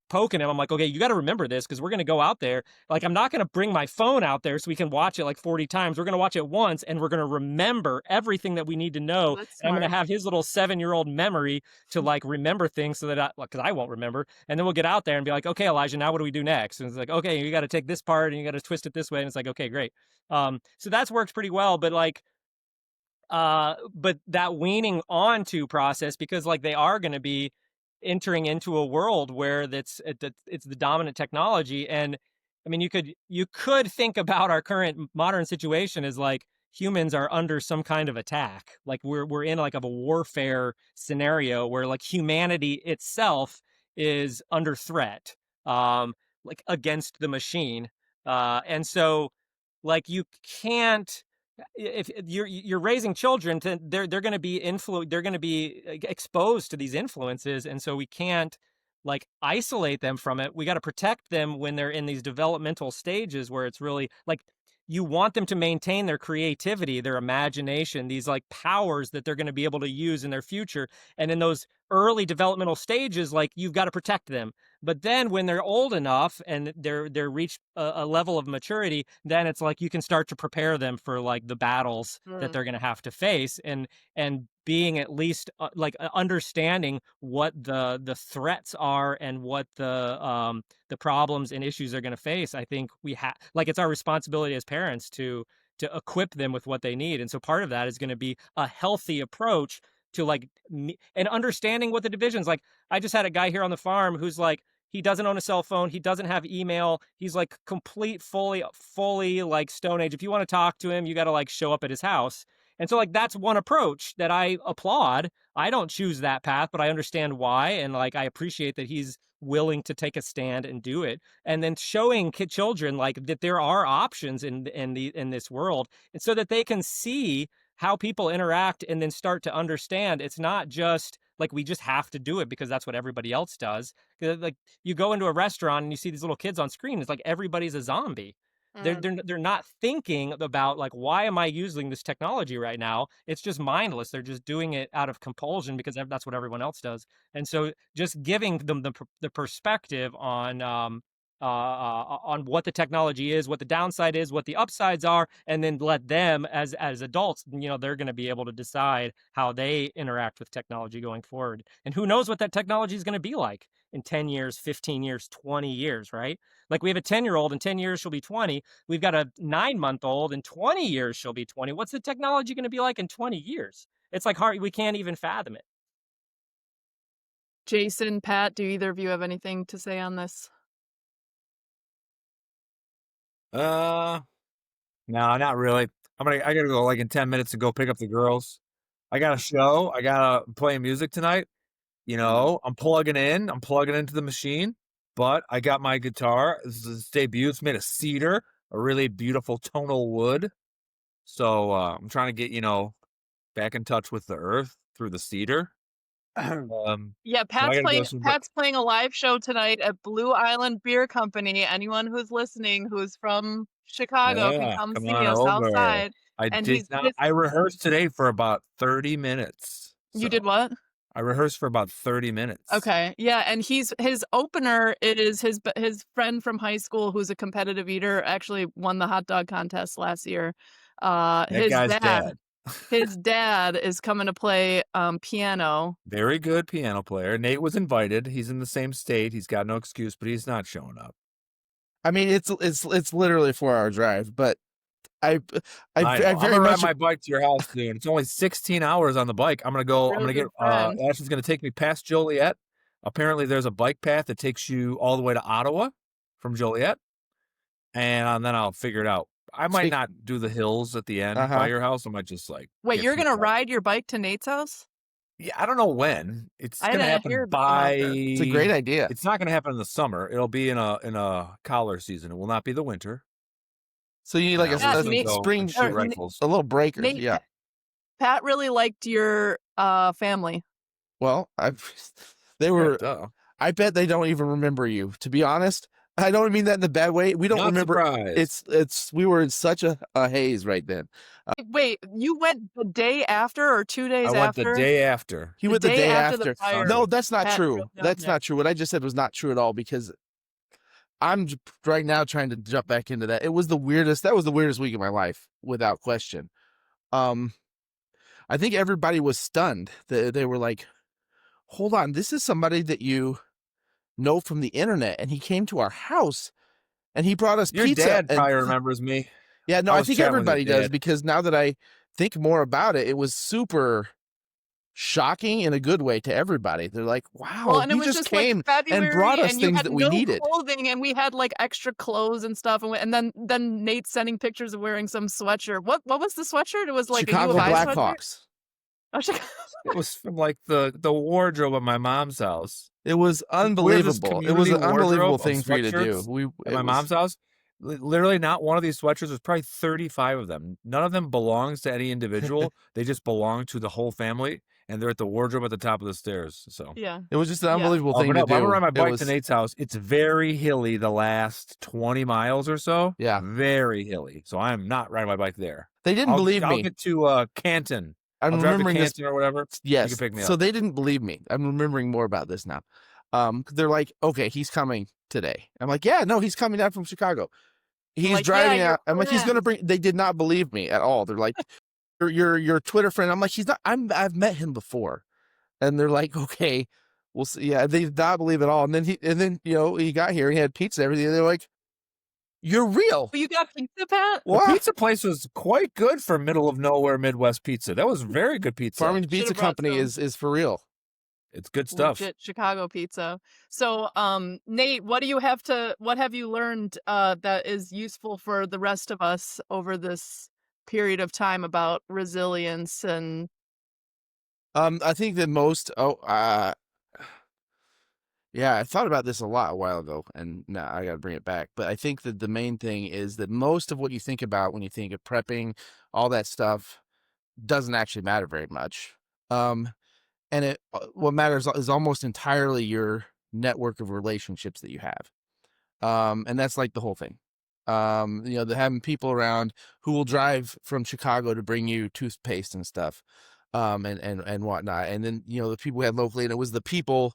poking him. I'm like, okay, you got to remember this because we're going to go out there. Like, I'm not going to bring my phone out there so we can watch it like 40 times. We're going to watch it once and we're going to remember everything that we need to know. That's And I'm going smart. to have his little 7-year-old memory to like remember things so that because I won't remember. And then we'll get out there and be like, okay, Elijah, now what do we do next? And it's like, okay, you got to take this part and you got to twist it this way. And it's like, okay, great. So that's worked pretty well. But like, but that weaning onto process, because like they are going to be entering into a world where it's the dominant technology. And I mean, you could think about our current modern situation as like humans are under some kind of attack. Like we're in like a warfare scenario where like humanity itself is under threat, like against the machine. And so like you can't, if you're raising children, they're going to be they're going to be exposed to these influences, and so we can't like isolate them from it. We got to protect them when they're in these developmental stages where it's really like you want them to maintain their creativity, their imagination, these like powers that they're going to be able to use in their future. And in those early developmental stages, like you've got to protect them. But then when they're old enough and they're reached a level of maturity, then it's like you can start to prepare them for like the battles that they're going to have to face, and being at least understanding what the threats are and what the problems and issues they're going to face. I think we have like it's our responsibility as parents to equip them with what they need. And so part of that is going to be a healthy approach to like and understanding what the divisions like. I just had a guy here on the farm who's like, he doesn't own a cell phone, he doesn't have email, he's like fully like Stone Age. If you want to talk to him, you got to like show up at his house. And so like that's one approach that I applaud. I don't choose that path, but I understand why, and like I appreciate that he's willing to take a stand and do it. And then showing children like that there are options in this world, and so that they can see how people interact and then start to understand it's not just like we just have to do it because that's what everybody else does. Like you go into a restaurant and you see these little kids on screen, it's like everybody's a zombie. They're not thinking about like, why am I using this technology right now? It's just mindless. They're just doing it out of compulsion because that's what everyone else does. And so just giving them the perspective on what the technology is, what the downside is, what the upsides are, and then let them as adults, they're going to be able to decide how they interact with technology going forward. And who knows what that technology is going to be like in 10 years, 15 years, 20 years, right? Like we have a 10-year-old, in 10 years she'll be 20. We've got a 9-month-old, in 20 years she'll be 20. What's the technology going to be like in 20 years? It's like hard, we can't even fathom it. Jason, Pat, do either of you have anything to say on this? No, not really. I gotta go like in 10 minutes to go pick up the girls. I got a show. I gotta play music tonight. I'm plugging into the machine, but I got my guitar. This is its debut. It's made of cedar, a really beautiful tonal wood. So I'm trying to get, back in touch with the earth through the cedar. Yeah, gotta go Pat's playing a live show tonight at Blue Island Beer Company. Anyone who's listening who's from Chicago can come come see on us over. outside. I And did not. I rehearsed today for about 30 minutes. You did what? I rehearsed for about 30 minutes. Okay. Yeah, and his opener is his friend from high school who's a competitive eater, actually won the hot dog contest last year. That His guy's dad. his dad is coming to play piano. Very good piano player. Nate was invited. He's in the same state. He's got no excuse, but he's not showing up. I mean, it's literally a 4-hour drive, but I know. very I'm gonna much ride my bike to your house, dude. It's only 16 hours on the bike. I'm gonna go. I'm Really gonna good get. friend. Ashley's gonna take me past Joliet. Apparently, there's a bike path that takes you all the way to Ottawa from Joliet, and then I'll figure it out. I might Take- not do the hills at the end by Uh-huh. your house. I might just like. Wait, get you're through gonna that. ride your bike to Nate's house? Yeah, I don't know when. It's I gonna didn't happen hear about by. this. It's a great idea. It's not gonna happen in the summer. It'll be in a collar season. It will not be the winter. So you need like Yeah, a, Yeah, we're a gonna go spring, and shoot rifles. a little breaker. Nate, Yeah. Pat really liked your family. Well, they were. Duh. I bet they don't even remember you. To be honest, I don't mean that in the bad way. We don't Not remember. surprised. It's. We were in such a haze right then. Wait, you went the day after or 2 days I went after? the day after. He The went the day day after the after. fire, No, that's not Pat true. drove down That's there. not true. What I just said was not true at all because I'm right now trying to jump back into that. It was the weirdest. That was the weirdest week of my life, without question. I think everybody was stunned. They were like, "Hold on, this is somebody that you know from the internet, and he came to our house, and he brought us Your pizza." dad and- probably remembers me. Yeah, no, I I was think chatting with your everybody does dad. because now that I think more about it, it was super shocking in a good way to everybody. They're like, "Wow, Well, and it he was just just came like February, and brought us and you things had that we no needed." clothing, and we had like extra clothes and stuff, and then Nate sending pictures of wearing some sweatshirt. What was the sweatshirt? It was like Chicago a U of I sweatshirt. Blackhawks. Oh, Chicago. It was from like the wardrobe at my mom's house. It was We have this unbelievable. It was an community unbelievable wardrobe of thing for you to do. sweatshirts at my mom's house. Literally, not one of these sweatshirts. There's probably 35 of them. None of them belongs to any individual. They just belong to the whole family, and they're at the wardrobe at the top of the stairs. So Yeah. It was just an Yeah. unbelievable Oh, thing but to no, do. I'm gonna ride my It bike was, to Nate's house. It's very hilly the last 20 miles or so. Yeah. Very hilly. So I'm not riding my bike there. they didn't believe I'll me. get to Canton. I'm I'll drive to remembering this. Canton or whatever. Yes. You can pick me So up. they didn't believe me. I'm remembering more about this now. They're like, "Okay, he's coming today." I'm like, "Yeah, no, he's coming down from Chicago. He's like, driving "Yeah, your out." I'm like, "He's gonna bring." They did not believe me at all. They're like, "Your Twitter friend." I'm like, "He's not. I've met him before," and they're like, "Okay, we'll see." Yeah, they did not believe at all. And then he got here. He had pizza and everything. And they're like, "You're real." Oh, you got pizza, Pat? The What? pizza place was quite good for middle of nowhere Midwest pizza. That was very good pizza. Farmington Pizza Should've brought Company some. is for real. It's good stuff. Legit Chicago pizza. So, Nate, what have you learned that is useful for the rest of us over this period of time about resilience and I think that most. Yeah, I thought about this a lot a while ago, and now I got to bring it back. But I think that the main thing is that most of what you think about when you think of prepping, all that stuff, doesn't actually matter very much. And what matters is almost entirely your network of relationships that you have. And that's like the whole thing. The having people around who will drive from Chicago to bring you toothpaste and stuff, and whatnot. And then the people we had locally, and it was the people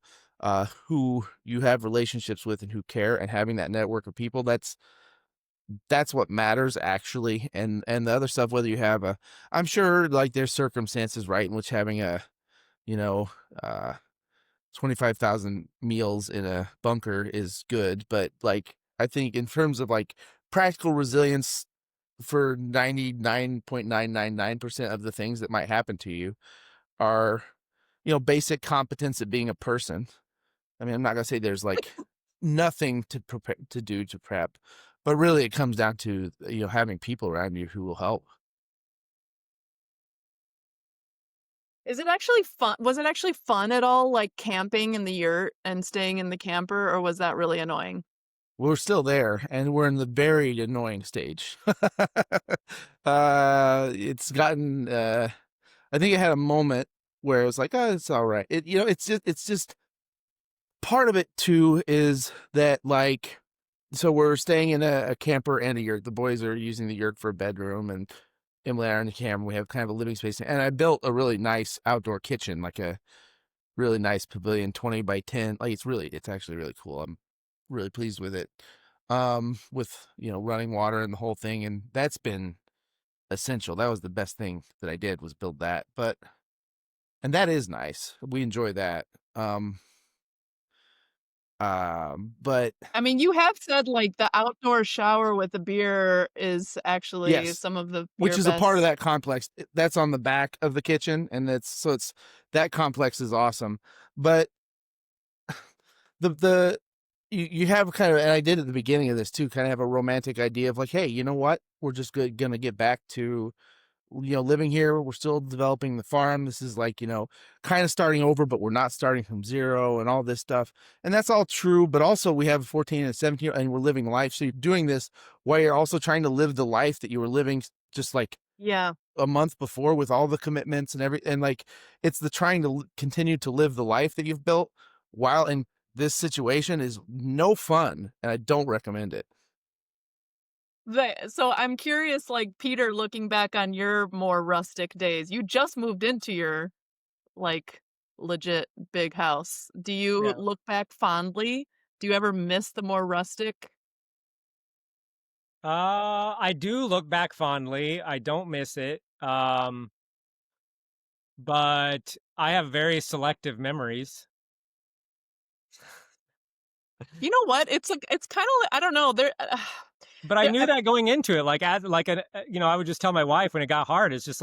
who you have relationships with and who care, and having that network of people, that's what matters actually. And the other stuff, whether you have I'm sure like there's circumstances, right, in which having 25,000 meals in a bunker is good, but like I think in terms of like practical resilience for 99.999% of the things that might happen to you are basic competence at being a person. I mean, I'm not gonna say there's like nothing to prepare to do to prep, but really it comes down to having people around you who will help. is it actually fun? Was it actually fun at all, like camping in the yurt and staying in the camper, or was that really annoying? We're still there, and we're in the very annoying stage. It's gotten. I think it had a moment where it was like, "Oh, it's all right." It's just part of it too is that like, so we're staying in a camper and a yurt. The boys are using the yurt for a bedroom, and Emily and I are in the camper. We have kind of a living space, and I built a really nice outdoor kitchen, like really nice pavilion, 20 by 10. Like it's actually really cool. I'm really pleased with it. With running water and the whole thing, and that's been essential. That was the best thing that I did was build that. And that is nice. We enjoy that. But I mean, you have said like the outdoor shower with the beer is actually yes, some of the which your is a part of best. that complex. That's on the back of the kitchen, and it's that complex is awesome. But the you have kind of, and I did at the beginning of this too, kind of have a romantic idea of like, hey, you know what? We're just gonna get back to living here. We're still developing the farm. This is like, kind of starting over, but we're not starting from zero and all this stuff. And that's all true. But also we have a 14 and a 17 and we're living life. So you're doing this while you're also trying to live the life that you were living just like Yeah. a month before with all the commitments and everything. And like, it's the trying to continue to live the life that you've built while in this situation is no fun. And I don't recommend it. So I'm curious, like Peter, looking back on your more rustic days, you just moved into your like legit big house. Do you Yeah. look back fondly? Do you ever miss the more rustic? I do look back fondly. I don't miss it. But I have very selective memories. You know what? It's like it's kind of I don't know. But I There knew that going into it, like I would just tell my wife when it got hard, it's just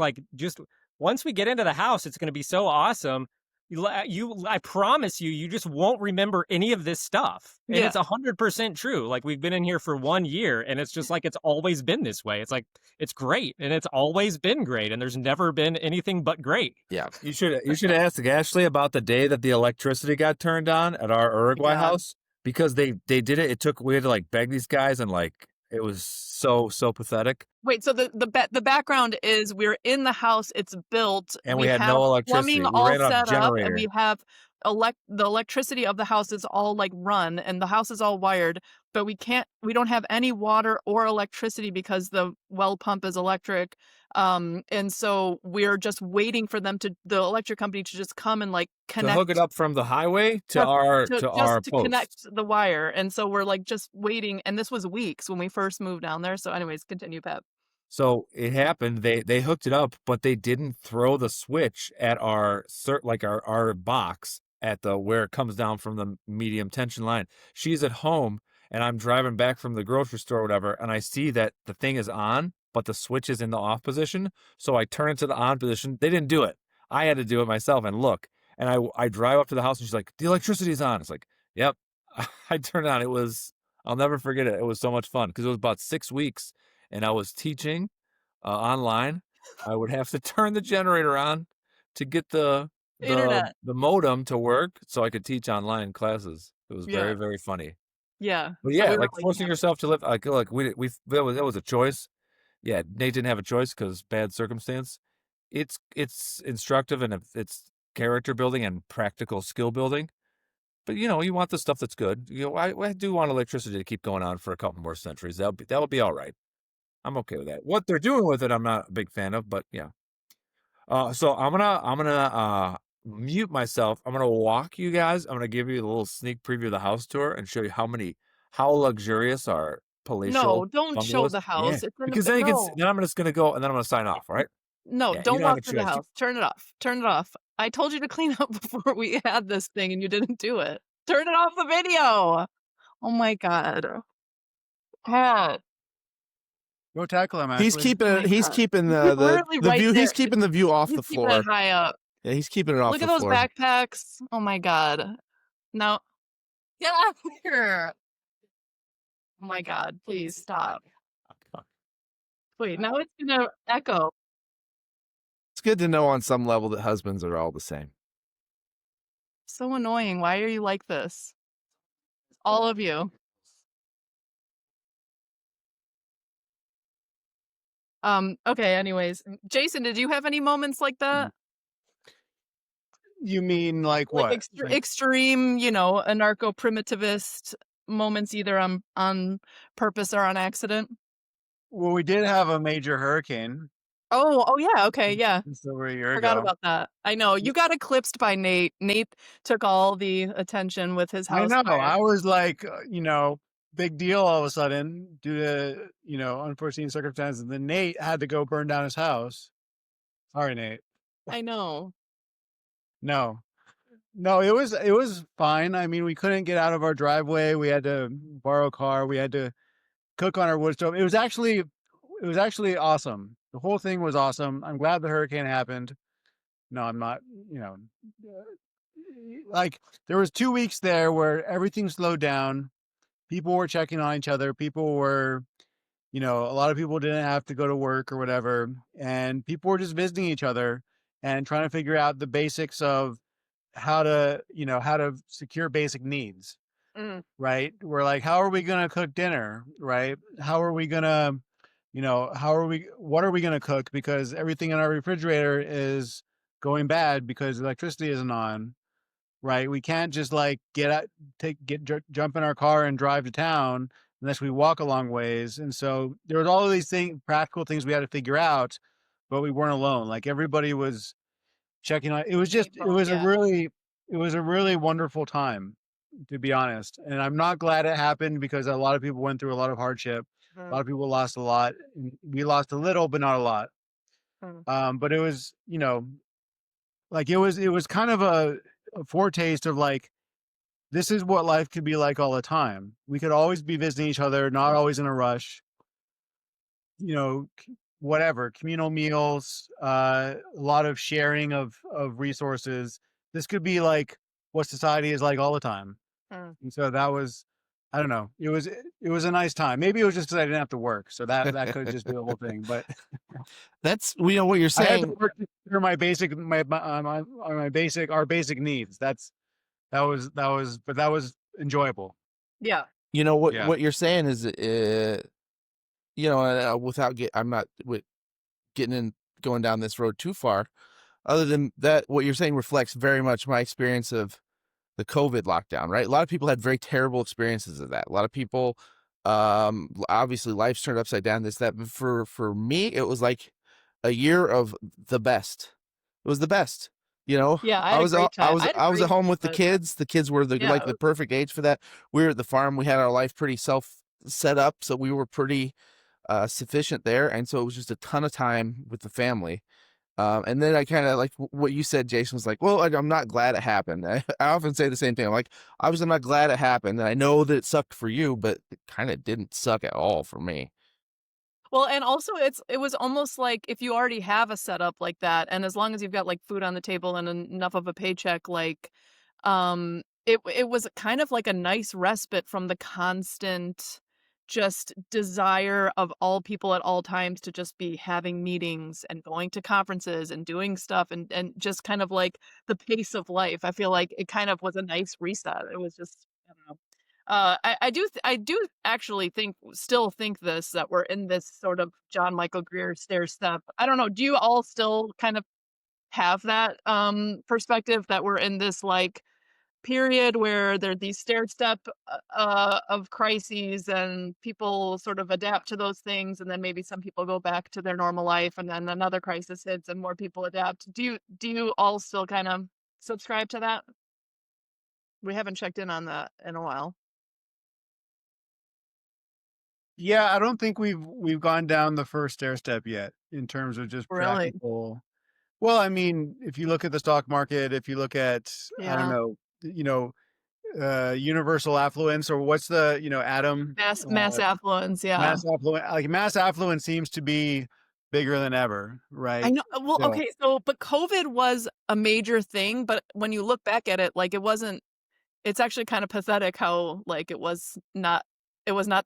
once we get into the house, it's going to be so awesome. I promise you, you just won't remember any of this stuff, and Yeah. it's 100% true. Like we've been in here for 1 year, and it's just like it's always been this way. It's like it's great, and it's always been great, and there's never been anything but great. Yeah. You should ask Ashley about the day that the electricity got turned on at our Uruguay God. house, because they did it. We had to like beg these guys, and like it was so pathetic. Wait, so the background is we're in the house, it's built, And we we had have no electricity. plumbing We all ran off set up, and we generator. have the electricity of the house is all like run, and the house is all wired, but we don't have any water or electricity because the well pump is electric. And so we're just waiting for the electric company to just come and like To connect hook it up from the highway to Yep, our to post. connect the wire. And so we're like just waiting, and this was weeks when we first moved down there. So anyways, continue, Pep. So it happened. They hooked it up, but they didn't throw the switch at our our box at the where it comes down from the medium tension line. She's at home, and I'm driving back from the grocery store or whatever, and I see that the thing is on, but the switch is in the off position. So I turn it to the on position. They didn't do it. I had to do it myself and look. And I drive up to the house, and she's like, "The electricity's on." It's like, "Yep." I turned it on. I'll never forget it. It was so much fun because it was about 6 weeks, and I was teaching online. I would have to turn the generator on to get the Internet. modem to work so I could teach online classes. It was Yeah. very, very funny. Yeah. But So yeah, we were like forcing yourself to live like that was a choice. Yeah, Nate didn't have a choice because bad circumstance. It's instructive, and it's character building and practical skill building. But you want the stuff that's good. I do want electricity to keep going on for a couple more centuries. That would be all right. I'm okay with that. What they're doing with it, I'm not a big fan of, but yeah. So I'm gonna mute myself. I'm gonna walk you guys. I'm gonna give you a little sneak preview of the house tour and show you how luxurious our palatial No, don't bungalow show is. the Yeah, house. It's in because then you can. no. Then I'm just gonna go, and then I'm gonna sign off. All right? No, Yeah, you don't don't have a walk through the choice. house. Turn it off. Turn it off. I told you to clean up before we had this thing, and you didn't do it. Turn it off the video. Oh my god. Pat. Go tackle him, He's Ashley. keeping Oh it. my He's God. keeping He's the literally right view. there. He's keeping the view off He's the keeping floor. it high up. Yeah, he's keeping it off Look the at those floor. backpacks. Oh my god. No. Get out of here. Oh my god. Please stop. Wait, now it's gonna echo. It's good to know on some level that husbands are all the same. So annoying. Why are you like this? All of you. Okay, anyways. Jason, did you have any moments like that? You mean like Like what? Like, extreme, anarcho-primitivist moments either on purpose or on accident? well, we did have a major hurricane Oh, yeah, okay, yeah. just over a year Forgot ago. about that. I know, you got eclipsed by Nate. Nate took all the attention with his I house know. fire. I was like, big deal all of a sudden due to, unforeseen circumstances. And then Nate had to go burn down his house. Sorry, Nate. I know. No. No, it was fine. I mean, we couldn't get out of our driveway. We had to borrow a car. We had to cook on our wood stove. It was actually awesome. The whole thing was awesome. I'm glad the hurricane happened. No, I'm not, you know, like there was 2 weeks there where everything slowed down. People were checking on each other. People were, a lot of people didn't have to go to work or whatever, and people were just visiting each other and trying to figure out the basics of how to secure basic needs, Mm, right? We're like, how are we going to cook dinner, right? How are we going to, what are we going to cook? Because everything in our refrigerator is going bad because electricity isn't on, right? We can't just like jump in our car and drive to town unless we walk a long ways. And so there was all of these practical things we had to figure out, but we weren't alone. Like everybody was checking on. It was just, it people, was a yeah. really, it was a really wonderful time, to be honest. And I'm not glad it happened because a lot of people went through a lot of hardship. A Mm, lot of people lost a lot. And we lost a little, but not a lot. mm. But it was, like it was kind of a foretaste of like, this is what life could be like all the time. We could always be visiting each other, not always in a rush. Whatever, communal meals, a lot of sharing of resources. This could be like what society is like all the time. Mm. And so that was, I don't know. It was a nice time. Maybe it was just because I didn't have to work, so that could just be the whole thing. But That's what you're I had to saying. work for my basic our basic needs. But that was enjoyable. Yeah. What Yeah. what you're saying is, without I'm not getting in going down this road too far. Other than that, what you're saying reflects very much my experience of the COVID lockdown, right? A lot of people had very terrible experiences of that. A lot of people, obviously life's turned upside down, this, that. But for me, it was like a year of the best. It was the best. Yeah, I I had a was great time. I had a I was at great home with the time. kids. The kids were Yeah, the perfect age for that. We were at the farm. We had our life pretty self set up, so we were pretty sufficient there, and so it was just a ton of time with the family. And then I kind of like what you said, Jason, was like, well, I'm not glad it happened. I often say the same thing. I'm like, I'm not glad it happened. And I know that it sucked for you, but it kind of didn't suck at all for me. well, and also it was almost like if you already have a setup like that, and as long as you've got like food on the table and enough of a paycheck, like, it was kind of like a nice respite from the constant just desire of all people at all times to just be having meetings and going to conferences and doing stuff and just kind of like the pace of life. I feel like it kind of was a nice reset. It was just, I don't know. I do actually still think this, that we're in this sort of John Michael Greer stair step. I don't know. Do you all still kind of have that perspective that we're in this like period where there are these stair step of crises and people sort of adapt to those things, and then maybe some people go back to their normal life, and then another crisis hits and more people adapt. Do you all still kind of subscribe to that? We haven't checked in on that in a while. Yeah, I don't think we've gone down the first stair step yet in terms of just Really? practical. Well, I mean, if you look at the stock market, if you look at, I don't Yeah. know, universal affluence, or what's the, Adam, Mass affluence, yeah. mass affluence seems to be bigger than ever, I right? know. Well, So, okay, so but COVID was a major thing, but when you look back at it, like it wasn't. It's actually kind of pathetic how like it was not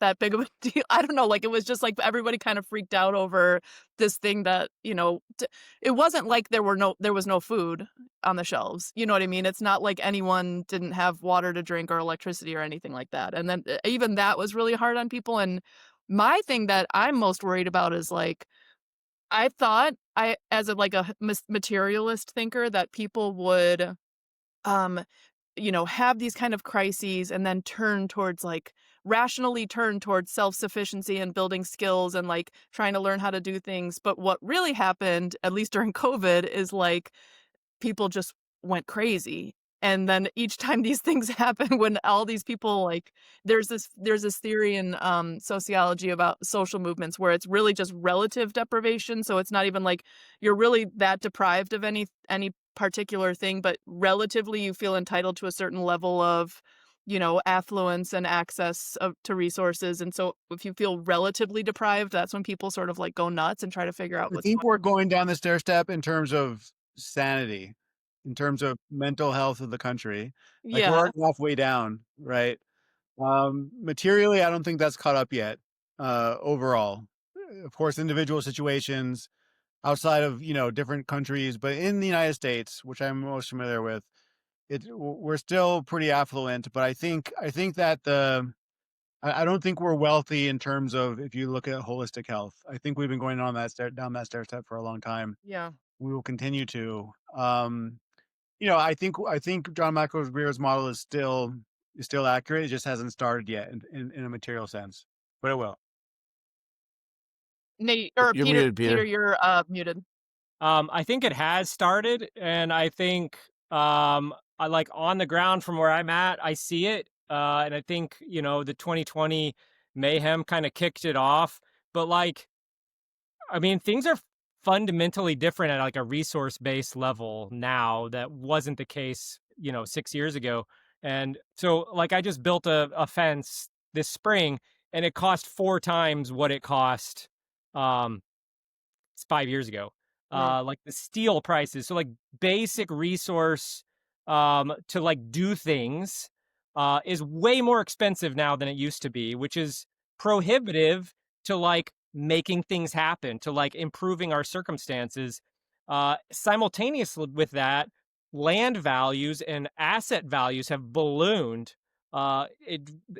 that big of a deal. I don't know, like it was just like everybody kind of freaked out over this thing that, it wasn't like there was no food on the shelves. You know what I mean? It's not like anyone didn't have water to drink or electricity or anything like that. And then even that was really hard on people. And my thing that I'm most worried about is like I thought as a like a materialist thinker that people would um have these kind of crises and then turn towards rationally turn towards self-sufficiency and building skills and trying to learn how to do things. But what really happened, at least during COVID, is people just went crazy. And then each time these things happen, when all these people there's this theory in sociology about social movements where it's really just relative deprivation. So it's not even you're really that deprived of any particular thing, but relatively you feel entitled to a certain level of affluence and access to resources. And so if you feel relatively deprived, that's when people sort of go nuts and try to figure out I what's think going we're going down the stair step in terms of sanity, in terms of mental health of the country. Like we're Yeah. already halfway down, right? Materially, I don't think that's caught up yet. Overall, of course, individual situations outside of different countries, but in the United States, which I'm most familiar with, we're still pretty affluent. But I think that I don't think we're wealthy in terms of if you look at holistic health. I think we've been going down that stair step for a long time. Yeah. We will continue to. I think John McElroy's model is still accurate. It just hasn't started yet in a material sense, but it will. Nate or You're Peter, muted, Peter. you're muted. I think it has started, and I think I on the ground from where I'm at, I see it. And I think, the 2020 mayhem kind of kicked it off. But I mean, things are fundamentally different at a resource-based level now that wasn't the case, 6 years ago. And so I just built a fence this spring, and it cost 4 times what it cost um 5 years ago. Mm. The steel prices, so basic resource to do things is way more expensive now than it used to be, which is prohibitive to making things happen, to improving our circumstances. Simultaneously with that, land values and asset values have ballooned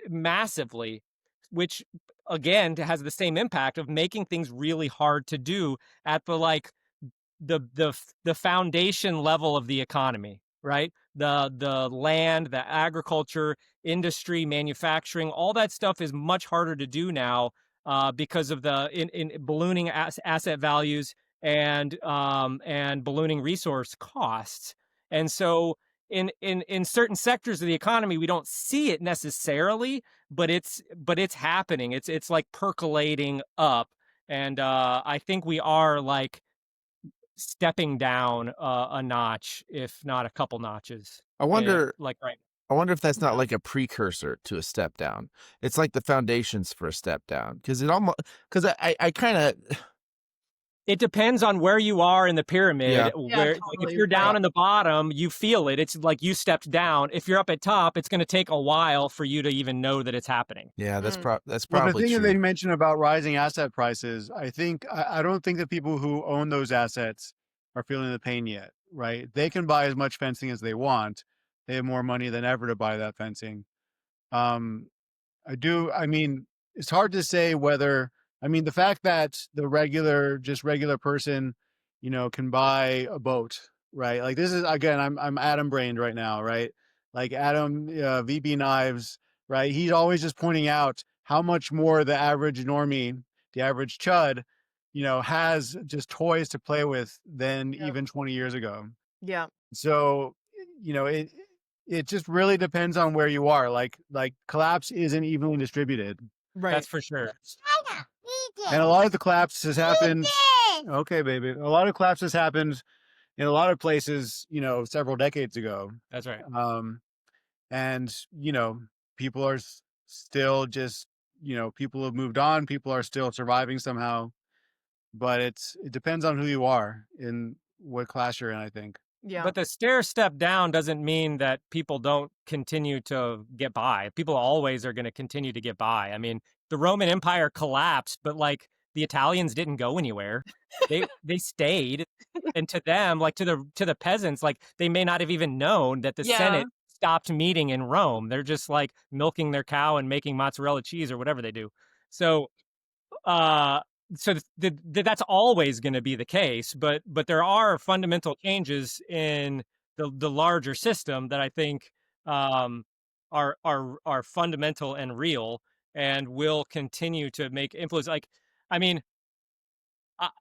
massively, which again has the same impact of making things really hard to do at the foundation level of the economy, right? The land, the agriculture, industry, manufacturing, all that stuff is much harder to do now because of the in ballooning asset values and ballooning resource costs. And so in certain sectors of the economy, we don't see it necessarily, but it's happening. It's percolating up, and I think we are stepping down a notch, if not a couple notches. I wonder. Right. I wonder if that's not Yeah. like a precursor to a step down. It's like the foundations for a step down because I kind of. It depends on where you are in the pyramid. Yeah. Yeah, Where if totally, you're down right. in the bottom, you feel it. It's like you stepped down. If you're up at top, it's going to take a while for you to even know that it's happening. Yeah, that's Mm. that's Well, the probably thing that true. they mentioned about rising asset prices, I don't think that people who own those assets are feeling the pain yet, right? They can buy as much fencing as they want. They have more money than ever to buy that fencing. Um, I mean, it's hard to say whether, the fact that just regular person, can buy a boat, right? Like this is, again, I'm Adam brained right now, right? Like Adam, VB Knives, right? He's always just pointing out how much more the average normie, the average chud, has just toys to play with than Yep. even 20 years ago. Yeah. So, it just really depends on where you are. Like collapse isn't evenly distributed. Right. That's for sure. And a lot of the collapse has happened. Okay, baby. A lot of collapse has happened in a lot of places, several decades ago. That's right. And, people are still just, people have moved on. People are still surviving somehow. But it depends on who you are and what class you're in, I think. Yeah. But the stair step down doesn't mean that people don't continue to get by. People always are going to continue to get by. I mean, the Roman Empire collapsed, but the Italians didn't go anywhere. They stayed. And to them, to the peasants, they may not have even known that the Yeah. Senate stopped meeting in Rome. They're just milking their cow and making mozzarella cheese or whatever they do. So that's always going to be the case, but there are fundamental changes in the larger system that I think um, are fundamental and real, and will continue to make influence. Like, I mean,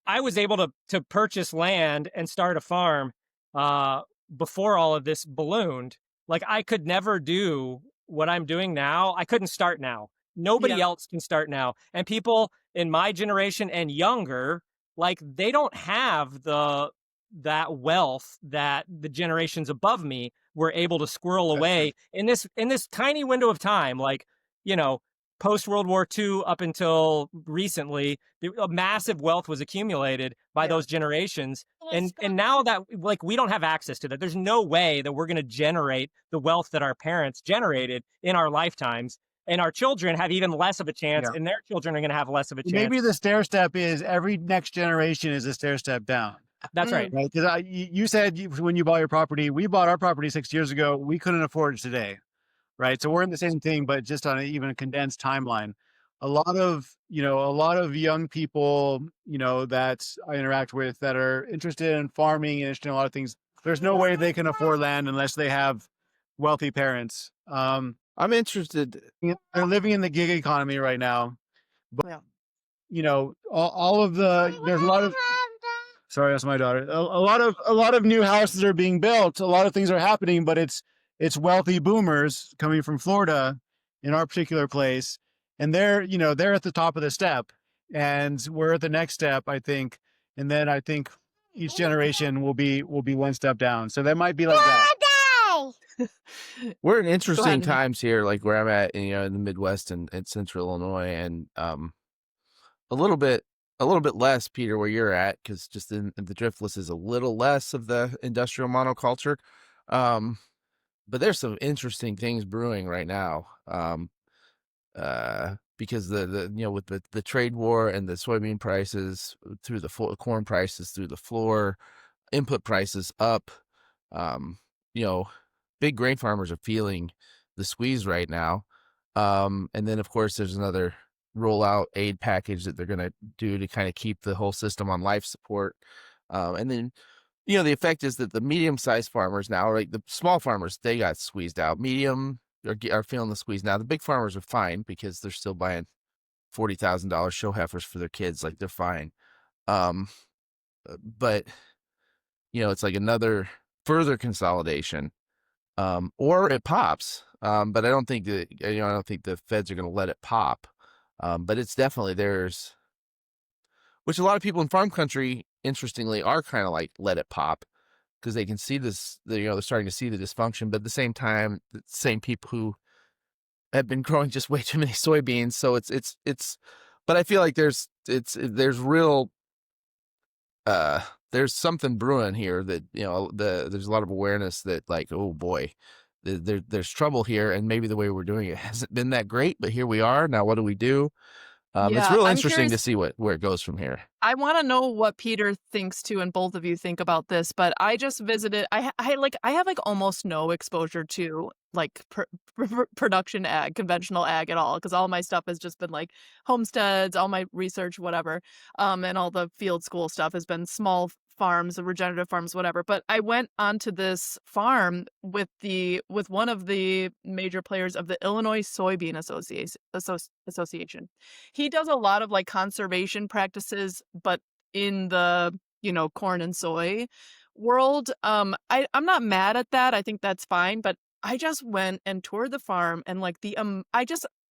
I was able to purchase land and start a farm uh, before all of this ballooned. Like, I could never do what I'm doing now. I couldn't start now. Nobody Yeah. else can start now. And people in my generation and younger, like, they don't have that wealth that the generations above me were able to squirrel away in this tiny window of time. Like, you know, post World War II up until recently, a massive wealth was accumulated by those generations. And now that, like, we don't have access to that. There's no way that we're going to generate the wealth that our parents generated in our lifetimes. And our children have even less of a chance, Yeah. and their children are going to have less of a chance. Maybe the stair step is every next generation is a stair step down. That's right. Right? Because you said when you bought your property, we bought our property 6 years ago. We couldn't afford it today. Right. So we're in the same thing, but just on an even condensed timeline. A lot of young people, that I interact with that are interested in farming and interested in a lot of things. There's no way they can afford land unless they have wealthy parents. I'm interested. They're living in the gig economy right now. Yeah. All of there's a lot of, sorry, that's my daughter. A lot of new houses are being built. A lot of things are happening, but it's wealthy boomers coming from Florida in our particular place. And they're at the top of the step, and we're at the next step, I think. And then I think each generation will be one step down. So that might be like that. We're in interesting ahead. times here, like where I'm at, in the Midwest and Central Illinois, and a little bit less, Peter, where you're at, because just in the driftless is a little less of the industrial monoculture. But there's some interesting things brewing right now. Because with the trade war and the soybean prices through the corn prices through the floor, input prices up, big grain farmers are feeling the squeeze right now. And then of course there's another rollout aid package that they're going to do to kind of keep the whole system on life support. And then, the effect is that the medium-sized farmers now, like the small farmers, they got squeezed out. Medium are feeling the squeeze now. The big farmers are fine because they're still buying $40,000 show heifers for their kids. Like, they're fine. But it's like another further consolidation, or it pops. But I don't think that, I don't think the feds are going to let it pop. But it's definitely which a lot of people in farm country, interestingly, are kind of like, let it pop, because they can see this, they're starting to see the dysfunction, but at the same time, the same people who have been growing just way too many soybeans. So it's, but I feel like there's real, there's something brewing here that, there's a lot of awareness that, like, oh boy, there's trouble here. And maybe the way we're doing it hasn't been that great, but here we are. Now, what do we do? It's Yeah, real I'm interesting to curious. see where it goes from here. I want to know what Peter thinks too, and both of you think about this. But I just visited. I have like almost no exposure to like production ag, conventional ag at all, because all my stuff has just been like homesteads, all my research, whatever, and all the field school stuff has been small farms, regenerative farms, whatever. But I went onto this farm with one of the major players of the Illinois Soybean Association. He does a lot of like conservation practices, but in the, corn and soy world. I'm not mad at that. I think that's fine, but I just went and toured the farm, and like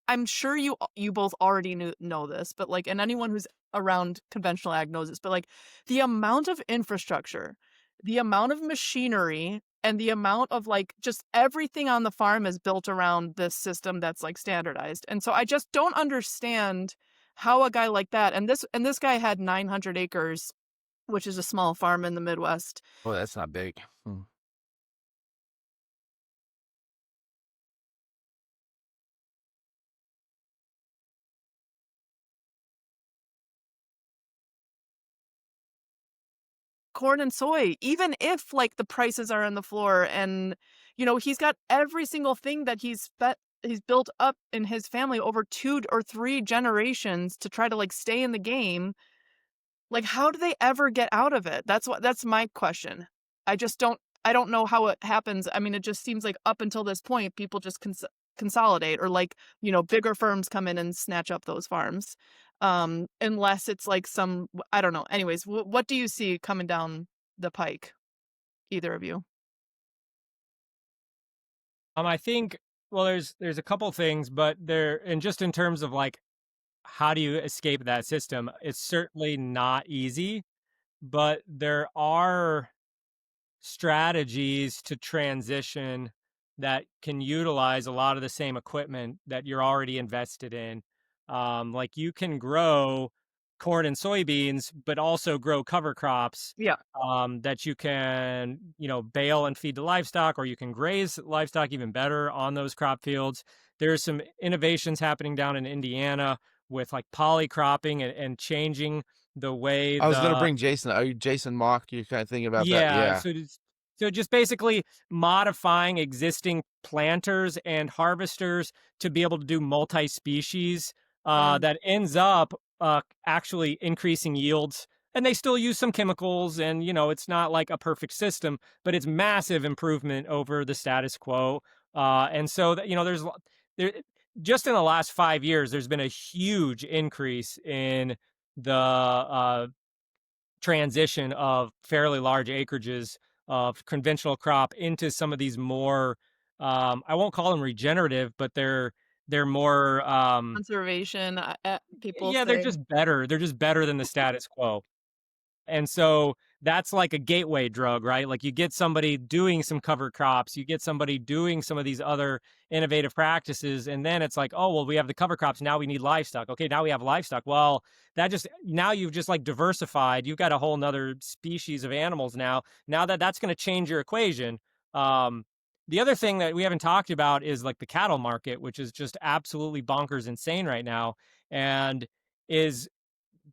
I'm sure you both already know this, but like, and anyone who's around conventional ag knows this, but like the amount of infrastructure, the amount of machinery, and the amount of like just everything on the farm is built around this system that's like standardized. And so I just don't understand how a guy like that, and this guy had 900 acres, which is a small farm in the Midwest. Oh, that's not big. Corn and soy, even if like the prices are on the floor, and he's got every single thing that he's built up in his family over 2 or 3 generations to try to like stay in the game. Like, how do they ever get out of it? That's my question. I just don't I don't know how it happens. I mean, it just seems like up until this point, people just consolidate, or like, bigger firms come in and snatch up those farms. Unless it's like I don't know. Anyways, what do you see coming down the pike, either of you? I think, well, there's a couple things, but and just in terms of like, how do you escape that system? It's certainly not easy, but there are strategies to transition that can utilize a lot of the same equipment that you're already invested in. Like you can grow corn and soybeans, but also grow cover crops Yeah. that you can, bale and feed the livestock, or you can graze livestock even better on those crop fields. There's some innovations happening down in Indiana with like polycropping and changing the way I was going to the bring Jason. Are you Jason Mock? You kind of thinking about that? yeah, Yeah. so just basically modifying existing planters and harvesters to be able to do multi-species that ends up actually increasing yields. And they still use some chemicals, and it's not like a perfect system, but it's massive improvement over the status quo. And so that there just in the last 5 years, there's been a huge increase in the transition of fairly large acreages of conventional crop into some of these more I won't call them regenerative, but they're more Conservation, people yeah, they're say. just better. They're just better than the status quo. And so that's like a gateway drug, right? Like you get somebody doing some cover crops, you get somebody doing some of these other innovative practices, and then it's like, oh, well, we have the cover crops. Now we need livestock. Okay, now we have livestock. Well, now you've just like diversified. You've got a whole nother species of animals now. Now that's going to change your equation. The other thing that we haven't talked about is like the cattle market, which is just absolutely bonkers insane right now, and is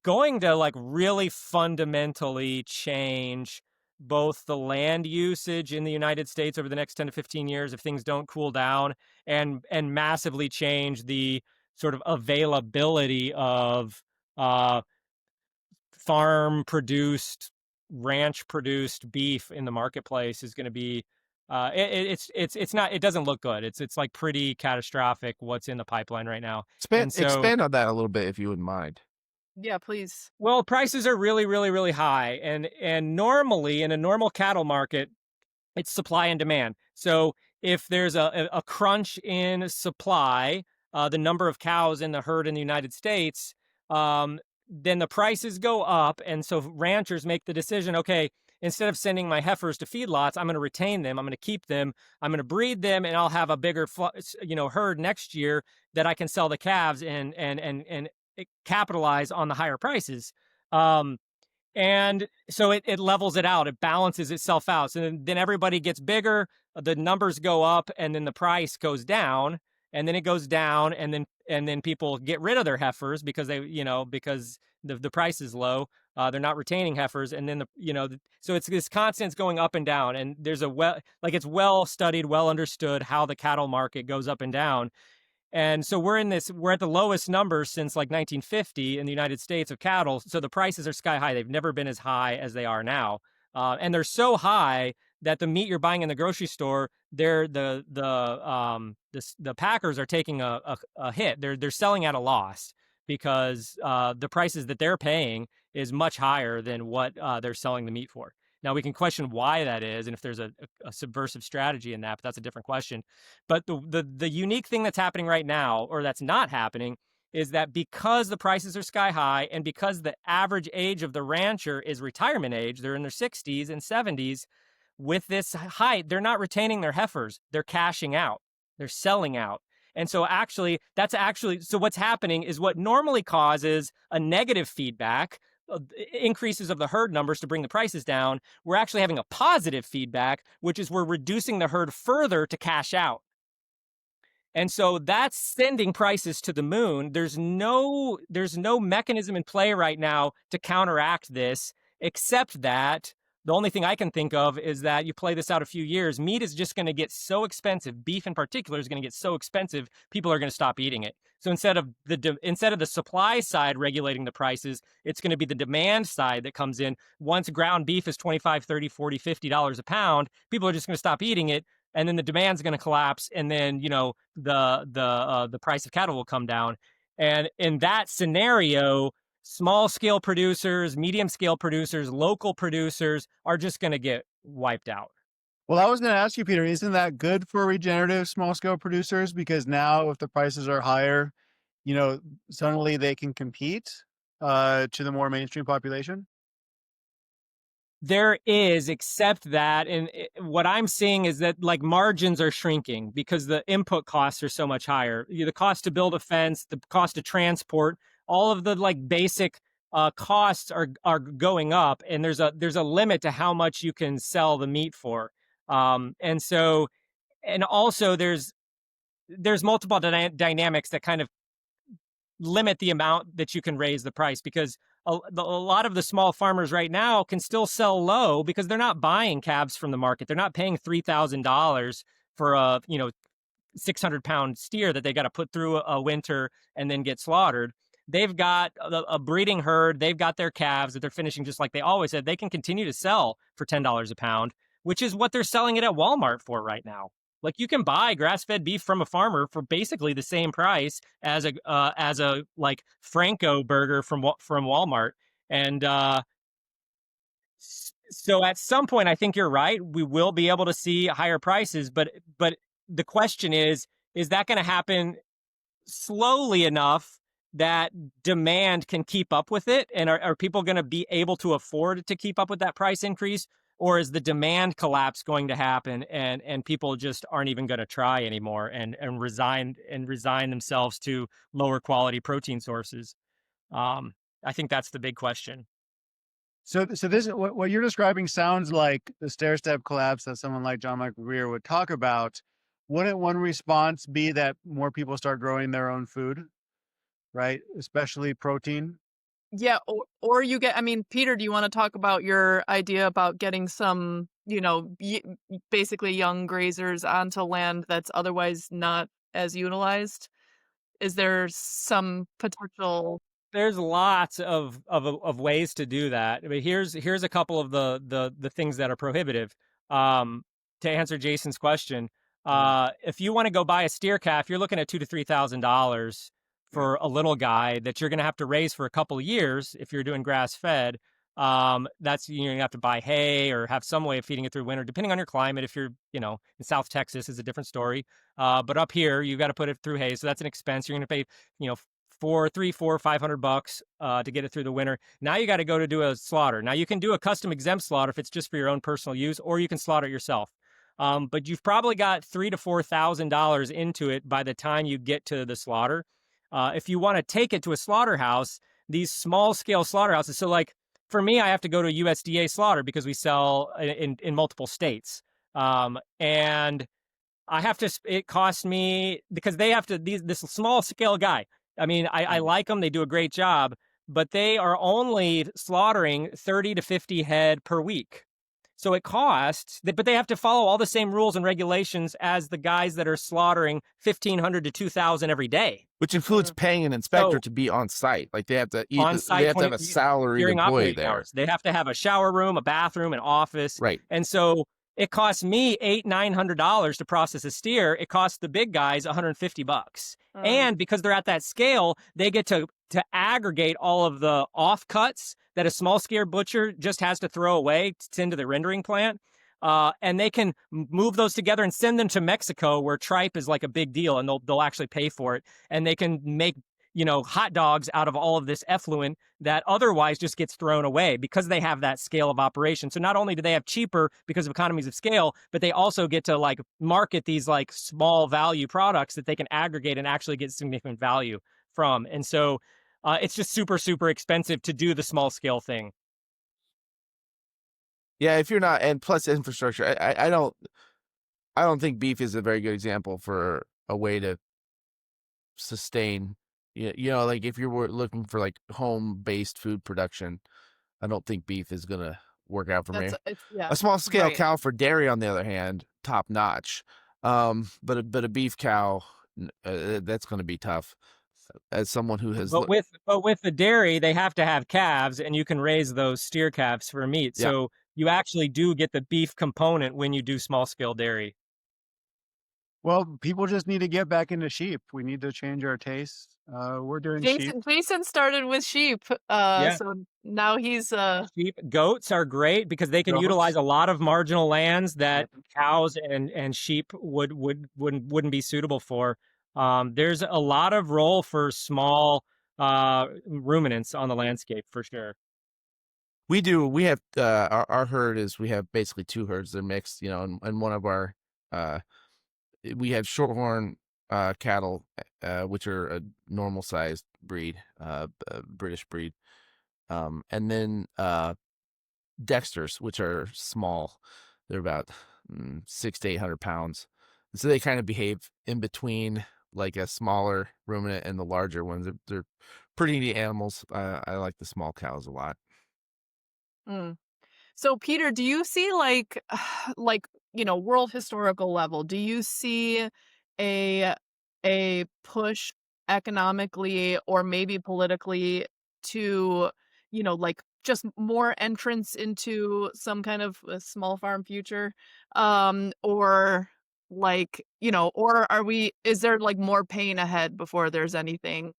going to like really fundamentally change both the land usage in the United States over the next 10 to 15 years if things don't cool down, and massively change the sort of availability of farm produced, ranch produced beef in the marketplace is going to be it's not, it doesn't look good. It's like pretty catastrophic what's in the pipeline right now. And so Expand on that a little bit, if you wouldn't mind. Yeah, please. well, prices are really, really, really high, and normally in a normal cattle market, it's supply and demand. So if there's a crunch in supply, the number of cows in the herd in the United States, then the prices go up, and so ranchers make the decision, okay, instead of sending my heifers to feedlots, I'm going to retain them, I'm going to keep them, I'm going to breed them, and I'll have a bigger herd next year that I can sell the calves and capitalize on the higher prices. And so it levels it out. It balances itself out. So then everybody gets bigger, the numbers go up, and then the price goes down, and then it goes down, and then people get rid of their heifers because because the price is low. They're not retaining heifers, and then so it's this constant going up and down. And there's it's well studied, well understood how the cattle market goes up and down. And so we're at the lowest numbers since like 1950 in the United States of cattle. So the prices are sky high. They've never been as high as they are now. And they're so high that the meat you're buying in the grocery store, the packers are taking a hit. They're selling at a loss because the prices that they're paying is much higher than what they're selling the meat for. Now, we can question why that is and if there's a subversive strategy in that, but that's a different question. But the unique thing that's happening right now, or that's not happening, is that because the prices are sky high and because the average age of the rancher is retirement age, they're in their 60s and 70s, with this height, they're not retaining their heifers. They're cashing out. They're selling out. And so so what's happening is what normally causes a negative feedback, increases of the herd numbers to bring the prices down, we're actually having a positive feedback, which is we're reducing the herd further to cash out. And so that's sending prices to the moon. There's no mechanism in play right now to counteract this, except that The only thing I can think of is that you play this out a few years, meat is just going to get so expensive. Beef in particular is going to get so expensive, people are going to stop eating it. So instead of the supply side regulating the prices, it's going to be the demand side that comes in. Once ground beef is $25, $30, $40, $50 a pound, people are just going to stop eating it, and then the demand's going to collapse, and then the price of cattle will come down. And in that scenario, small scale producers, medium scale producers, local producers are just going to get wiped out. Well, I was going to ask you, Peter, isn't that good for regenerative small scale producers? Because now if the prices are higher, suddenly they can compete to the more mainstream population? There is, except that, and what I'm seeing is that like margins are shrinking because the input costs are so much higher. The cost to build a fence, the cost to transport, all of the like basic costs are going up, and there's a limit to how much you can sell the meat for. And also there's multiple dynamics that kind of limit the amount that you can raise the price, because a lot of the small farmers right now can still sell low because they're not buying calves from the market. They're not paying $3,000 for a 600-pound steer that they got to put through a winter and then get slaughtered. They've got a breeding herd. They've got their calves that they're finishing just like they always said. They can continue to sell for $10 a pound, which is what they're selling it at Walmart for right now. Like, you can buy grass-fed beef from a farmer for basically the same price as a like Franco burger from Walmart. And so at some point, I think you're right. We will be able to see higher prices, but the question is that going to happen slowly enough that demand can keep up with it? And are people going to be able to afford to keep up with that price increase? Or is the demand collapse going to happen, and people just aren't even going to try anymore and resign themselves to lower quality protein sources? I think that's the big question. So this what you're describing sounds like the stair-step collapse that someone like John Michael Greer would talk about. Wouldn't one response be that more people start growing their own food, right? Especially protein? Yeah, or you get, I mean, Peter, do you want to talk about your idea about getting some, basically young grazers onto land that's otherwise not as utilized? Is there some potential? There's lots of ways to do that. I mean, here's a couple of the things that are prohibitive. To answer Jason's question, if you want to go buy a steer calf, you're looking at $2,000 to $3,000 for a little guy that you're going to have to raise for a couple of years if you're doing grass fed. That's, you're gonna have to buy hay or have some way of feeding it through winter, depending on your climate. If you're, in South Texas, is a different story. But up here, you got to put it through hay, so that's an expense. You're going to pay, $500 to get it through the winter. Now you got to go to do a slaughter. Now you can do a custom exempt slaughter if it's just for your own personal use, or you can slaughter it yourself. But you've probably got $3,000 to $4,000 into it by the time you get to the slaughter. If you want to take it to a slaughterhouse, these small scale slaughterhouses. So like for me, I have to go to a USDA slaughter because we sell in multiple states. And I have to, it costs me, because they have to, this small scale guy. I mean, I like them. They do a great job, but they are only slaughtering 30 to 50 head per week. So it costs, but they have to follow all the same rules and regulations as the guys that are slaughtering 1,500 to 2,000 every day. Which includes paying an inspector to be on site. Like they have to have a salaried employee there. Hours. They have to have a shower room, a bathroom, an office. Right. And so it costs me $800-900 to process a steer. It costs the big guys $150. And because they're at that scale, they get to aggregate all of the offcuts that a small scale butcher just has to throw away to send to the rendering plant. And they can move those together and send them to Mexico, where tripe is like a big deal, and they'll actually pay for it. And they can make, hot dogs out of all of this effluent that otherwise just gets thrown away because they have that scale of operation. So not only do they have cheaper because of economies of scale, but they also get to like market these like small value products that they can aggregate and actually get significant value from. And so it's just super, super expensive to do the small scale thing. Yeah, if you're not, and plus infrastructure, I don't think beef is a very good example for a way to sustain. Like if you're looking for like home-based food production, I don't think beef is gonna work out for me. It's yeah, A small scale right. cow for dairy, on the other hand, top notch. But a beef cow, that's going to be tough. As someone who has, But with the dairy, they have to have calves, and you can raise those steer calves for meat. yeah, So you actually do get the beef component when you do small scale dairy. Well, people just need to get back into sheep. We need to change our tastes. We're doing sheep. Jason started with sheep, Yeah. so now he's Sheep, goats are great because they can utilize a lot of marginal lands that cows and sheep wouldn't be suitable for. There's a lot of role for small ruminants on the landscape for sure. we do. We have our herd is, we have basically two herds. They're mixed, and one of our we have shorthorn cattle, which are a normal sized breed, British breed, and then Dexters, which are small. They're about 600 to 800 pounds. So they kind of behave in between, like a smaller ruminant and the larger ones. They're pretty neat animals. I like the small cows a lot. mm. So Peter, do you see like like, world historical level, do you see a a push economically or maybe politically to, like just more entrance into some kind of a small farm future? Or like, or is there like more pain ahead before there's anything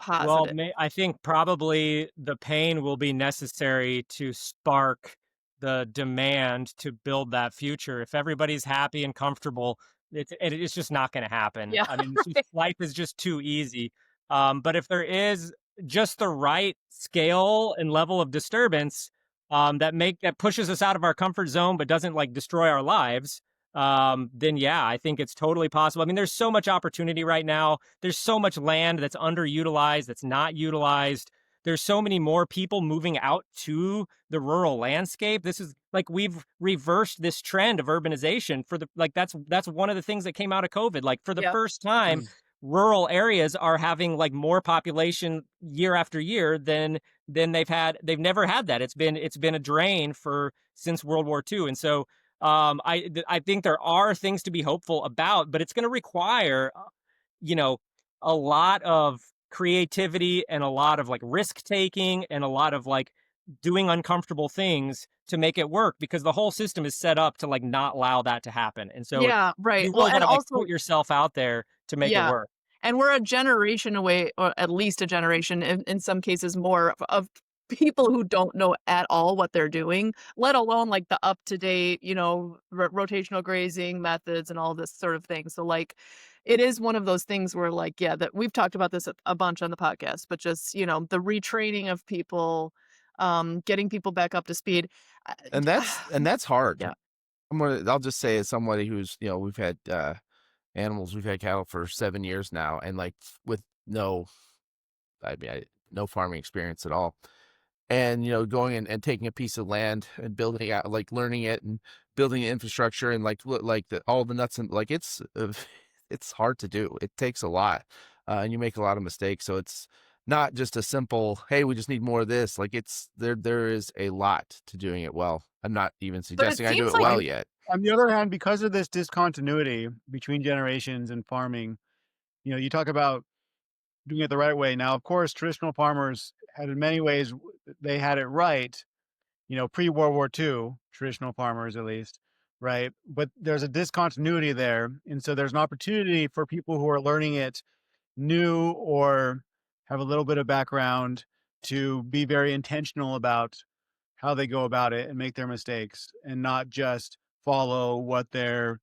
Well, positive? I think probably the pain will be necessary to spark the demand to build that future. If everybody's happy and comfortable, it's just not going to happen. Yeah. I mean, life is just too easy. But if there is just the right scale and level of disturbance that pushes us out of our comfort zone, but doesn't like destroy our lives, then yeah, I think it's totally possible. I mean, there's so much opportunity right now. There's so much land that's underutilized, that's not utilized. There's so many more people moving out to the rural landscape. This is like we've reversed this trend of urbanization for the that's one of the things that came out of COVID. Like for the Yeah. first time, rural areas are having like more population year after year than they've never had that. It's been a drain since World War II. And so I think there are things to be hopeful about, but it's going to require, a lot of creativity and a lot of like risk taking and a lot of like doing uncomfortable things to make it work because the whole system is set up to like not allow that to happen. And so Yeah, right. you Well, really got and to like also put yourself out there to make it yeah. work. And we're a generation away, or at least a generation, in some cases more, of people who don't know at all what they're doing, let alone like the up to date, rotational grazing methods and all this sort of thing. So like, it is one of those things where like, yeah, that we've talked about this a bunch on the podcast, but just, the retraining of people, getting people back up to speed. And that's hard. Yeah. I'll just say, as somebody who's, we've had animals, we've had cattle for 7 years now, and like with no farming experience at all. And, going and taking a piece of land and building out, like learning it and building the infrastructure and like all the nuts and like it's hard to do. It takes a lot, and you make a lot of mistakes. So it's not just a simple, hey, we just need more of this. Like there is a lot to doing it well. I'm not even suggesting I do seems it like well yet. On the other hand, because of this discontinuity between generations in farming, you talk about doing it the right way. Now, of course, traditional farmers had in many ways, they had it right, pre-World War II, traditional farmers at least, right? But there's a discontinuity there. And so there's an opportunity for people who are learning it new or have a little bit of background to be very intentional about how they go about it and make their mistakes and not just follow what their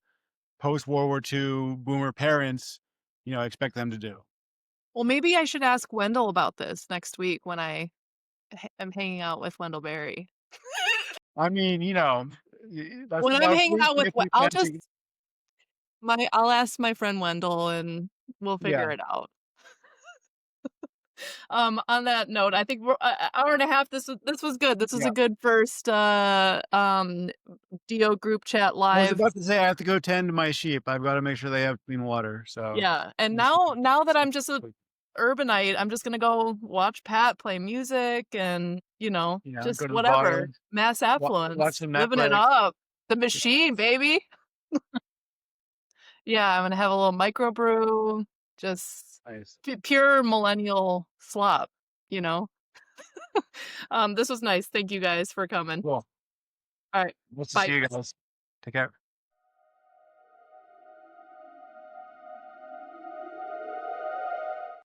post-World War II boomer parents, expect them to do. well, maybe I should ask Wendell about this next week when I am hanging out with Wendell Berry. I mean, that's When I'm hanging out with, if you I'll ask my friend Wendell and we'll yeah. figure it out. On that note, I think we're hour and a half. This was good. This was Yeah. a good first Dio group chat I was live. about to say I have to go tend to my sheep. I've got to make sure they have clean water. So Yeah, and now that I'm just a urbanite, I'm just gonna go watch Pat play music and just go to the whatever. bar, Mass watch affluence, some living it Netflix. up. The machine, baby. Yeah, I'm gonna have a little microbrew, just Nice. pure millennial slop, you know. This was nice. Thank you guys for coming. Cool. All right, Nice to bye. see you guys. Take care.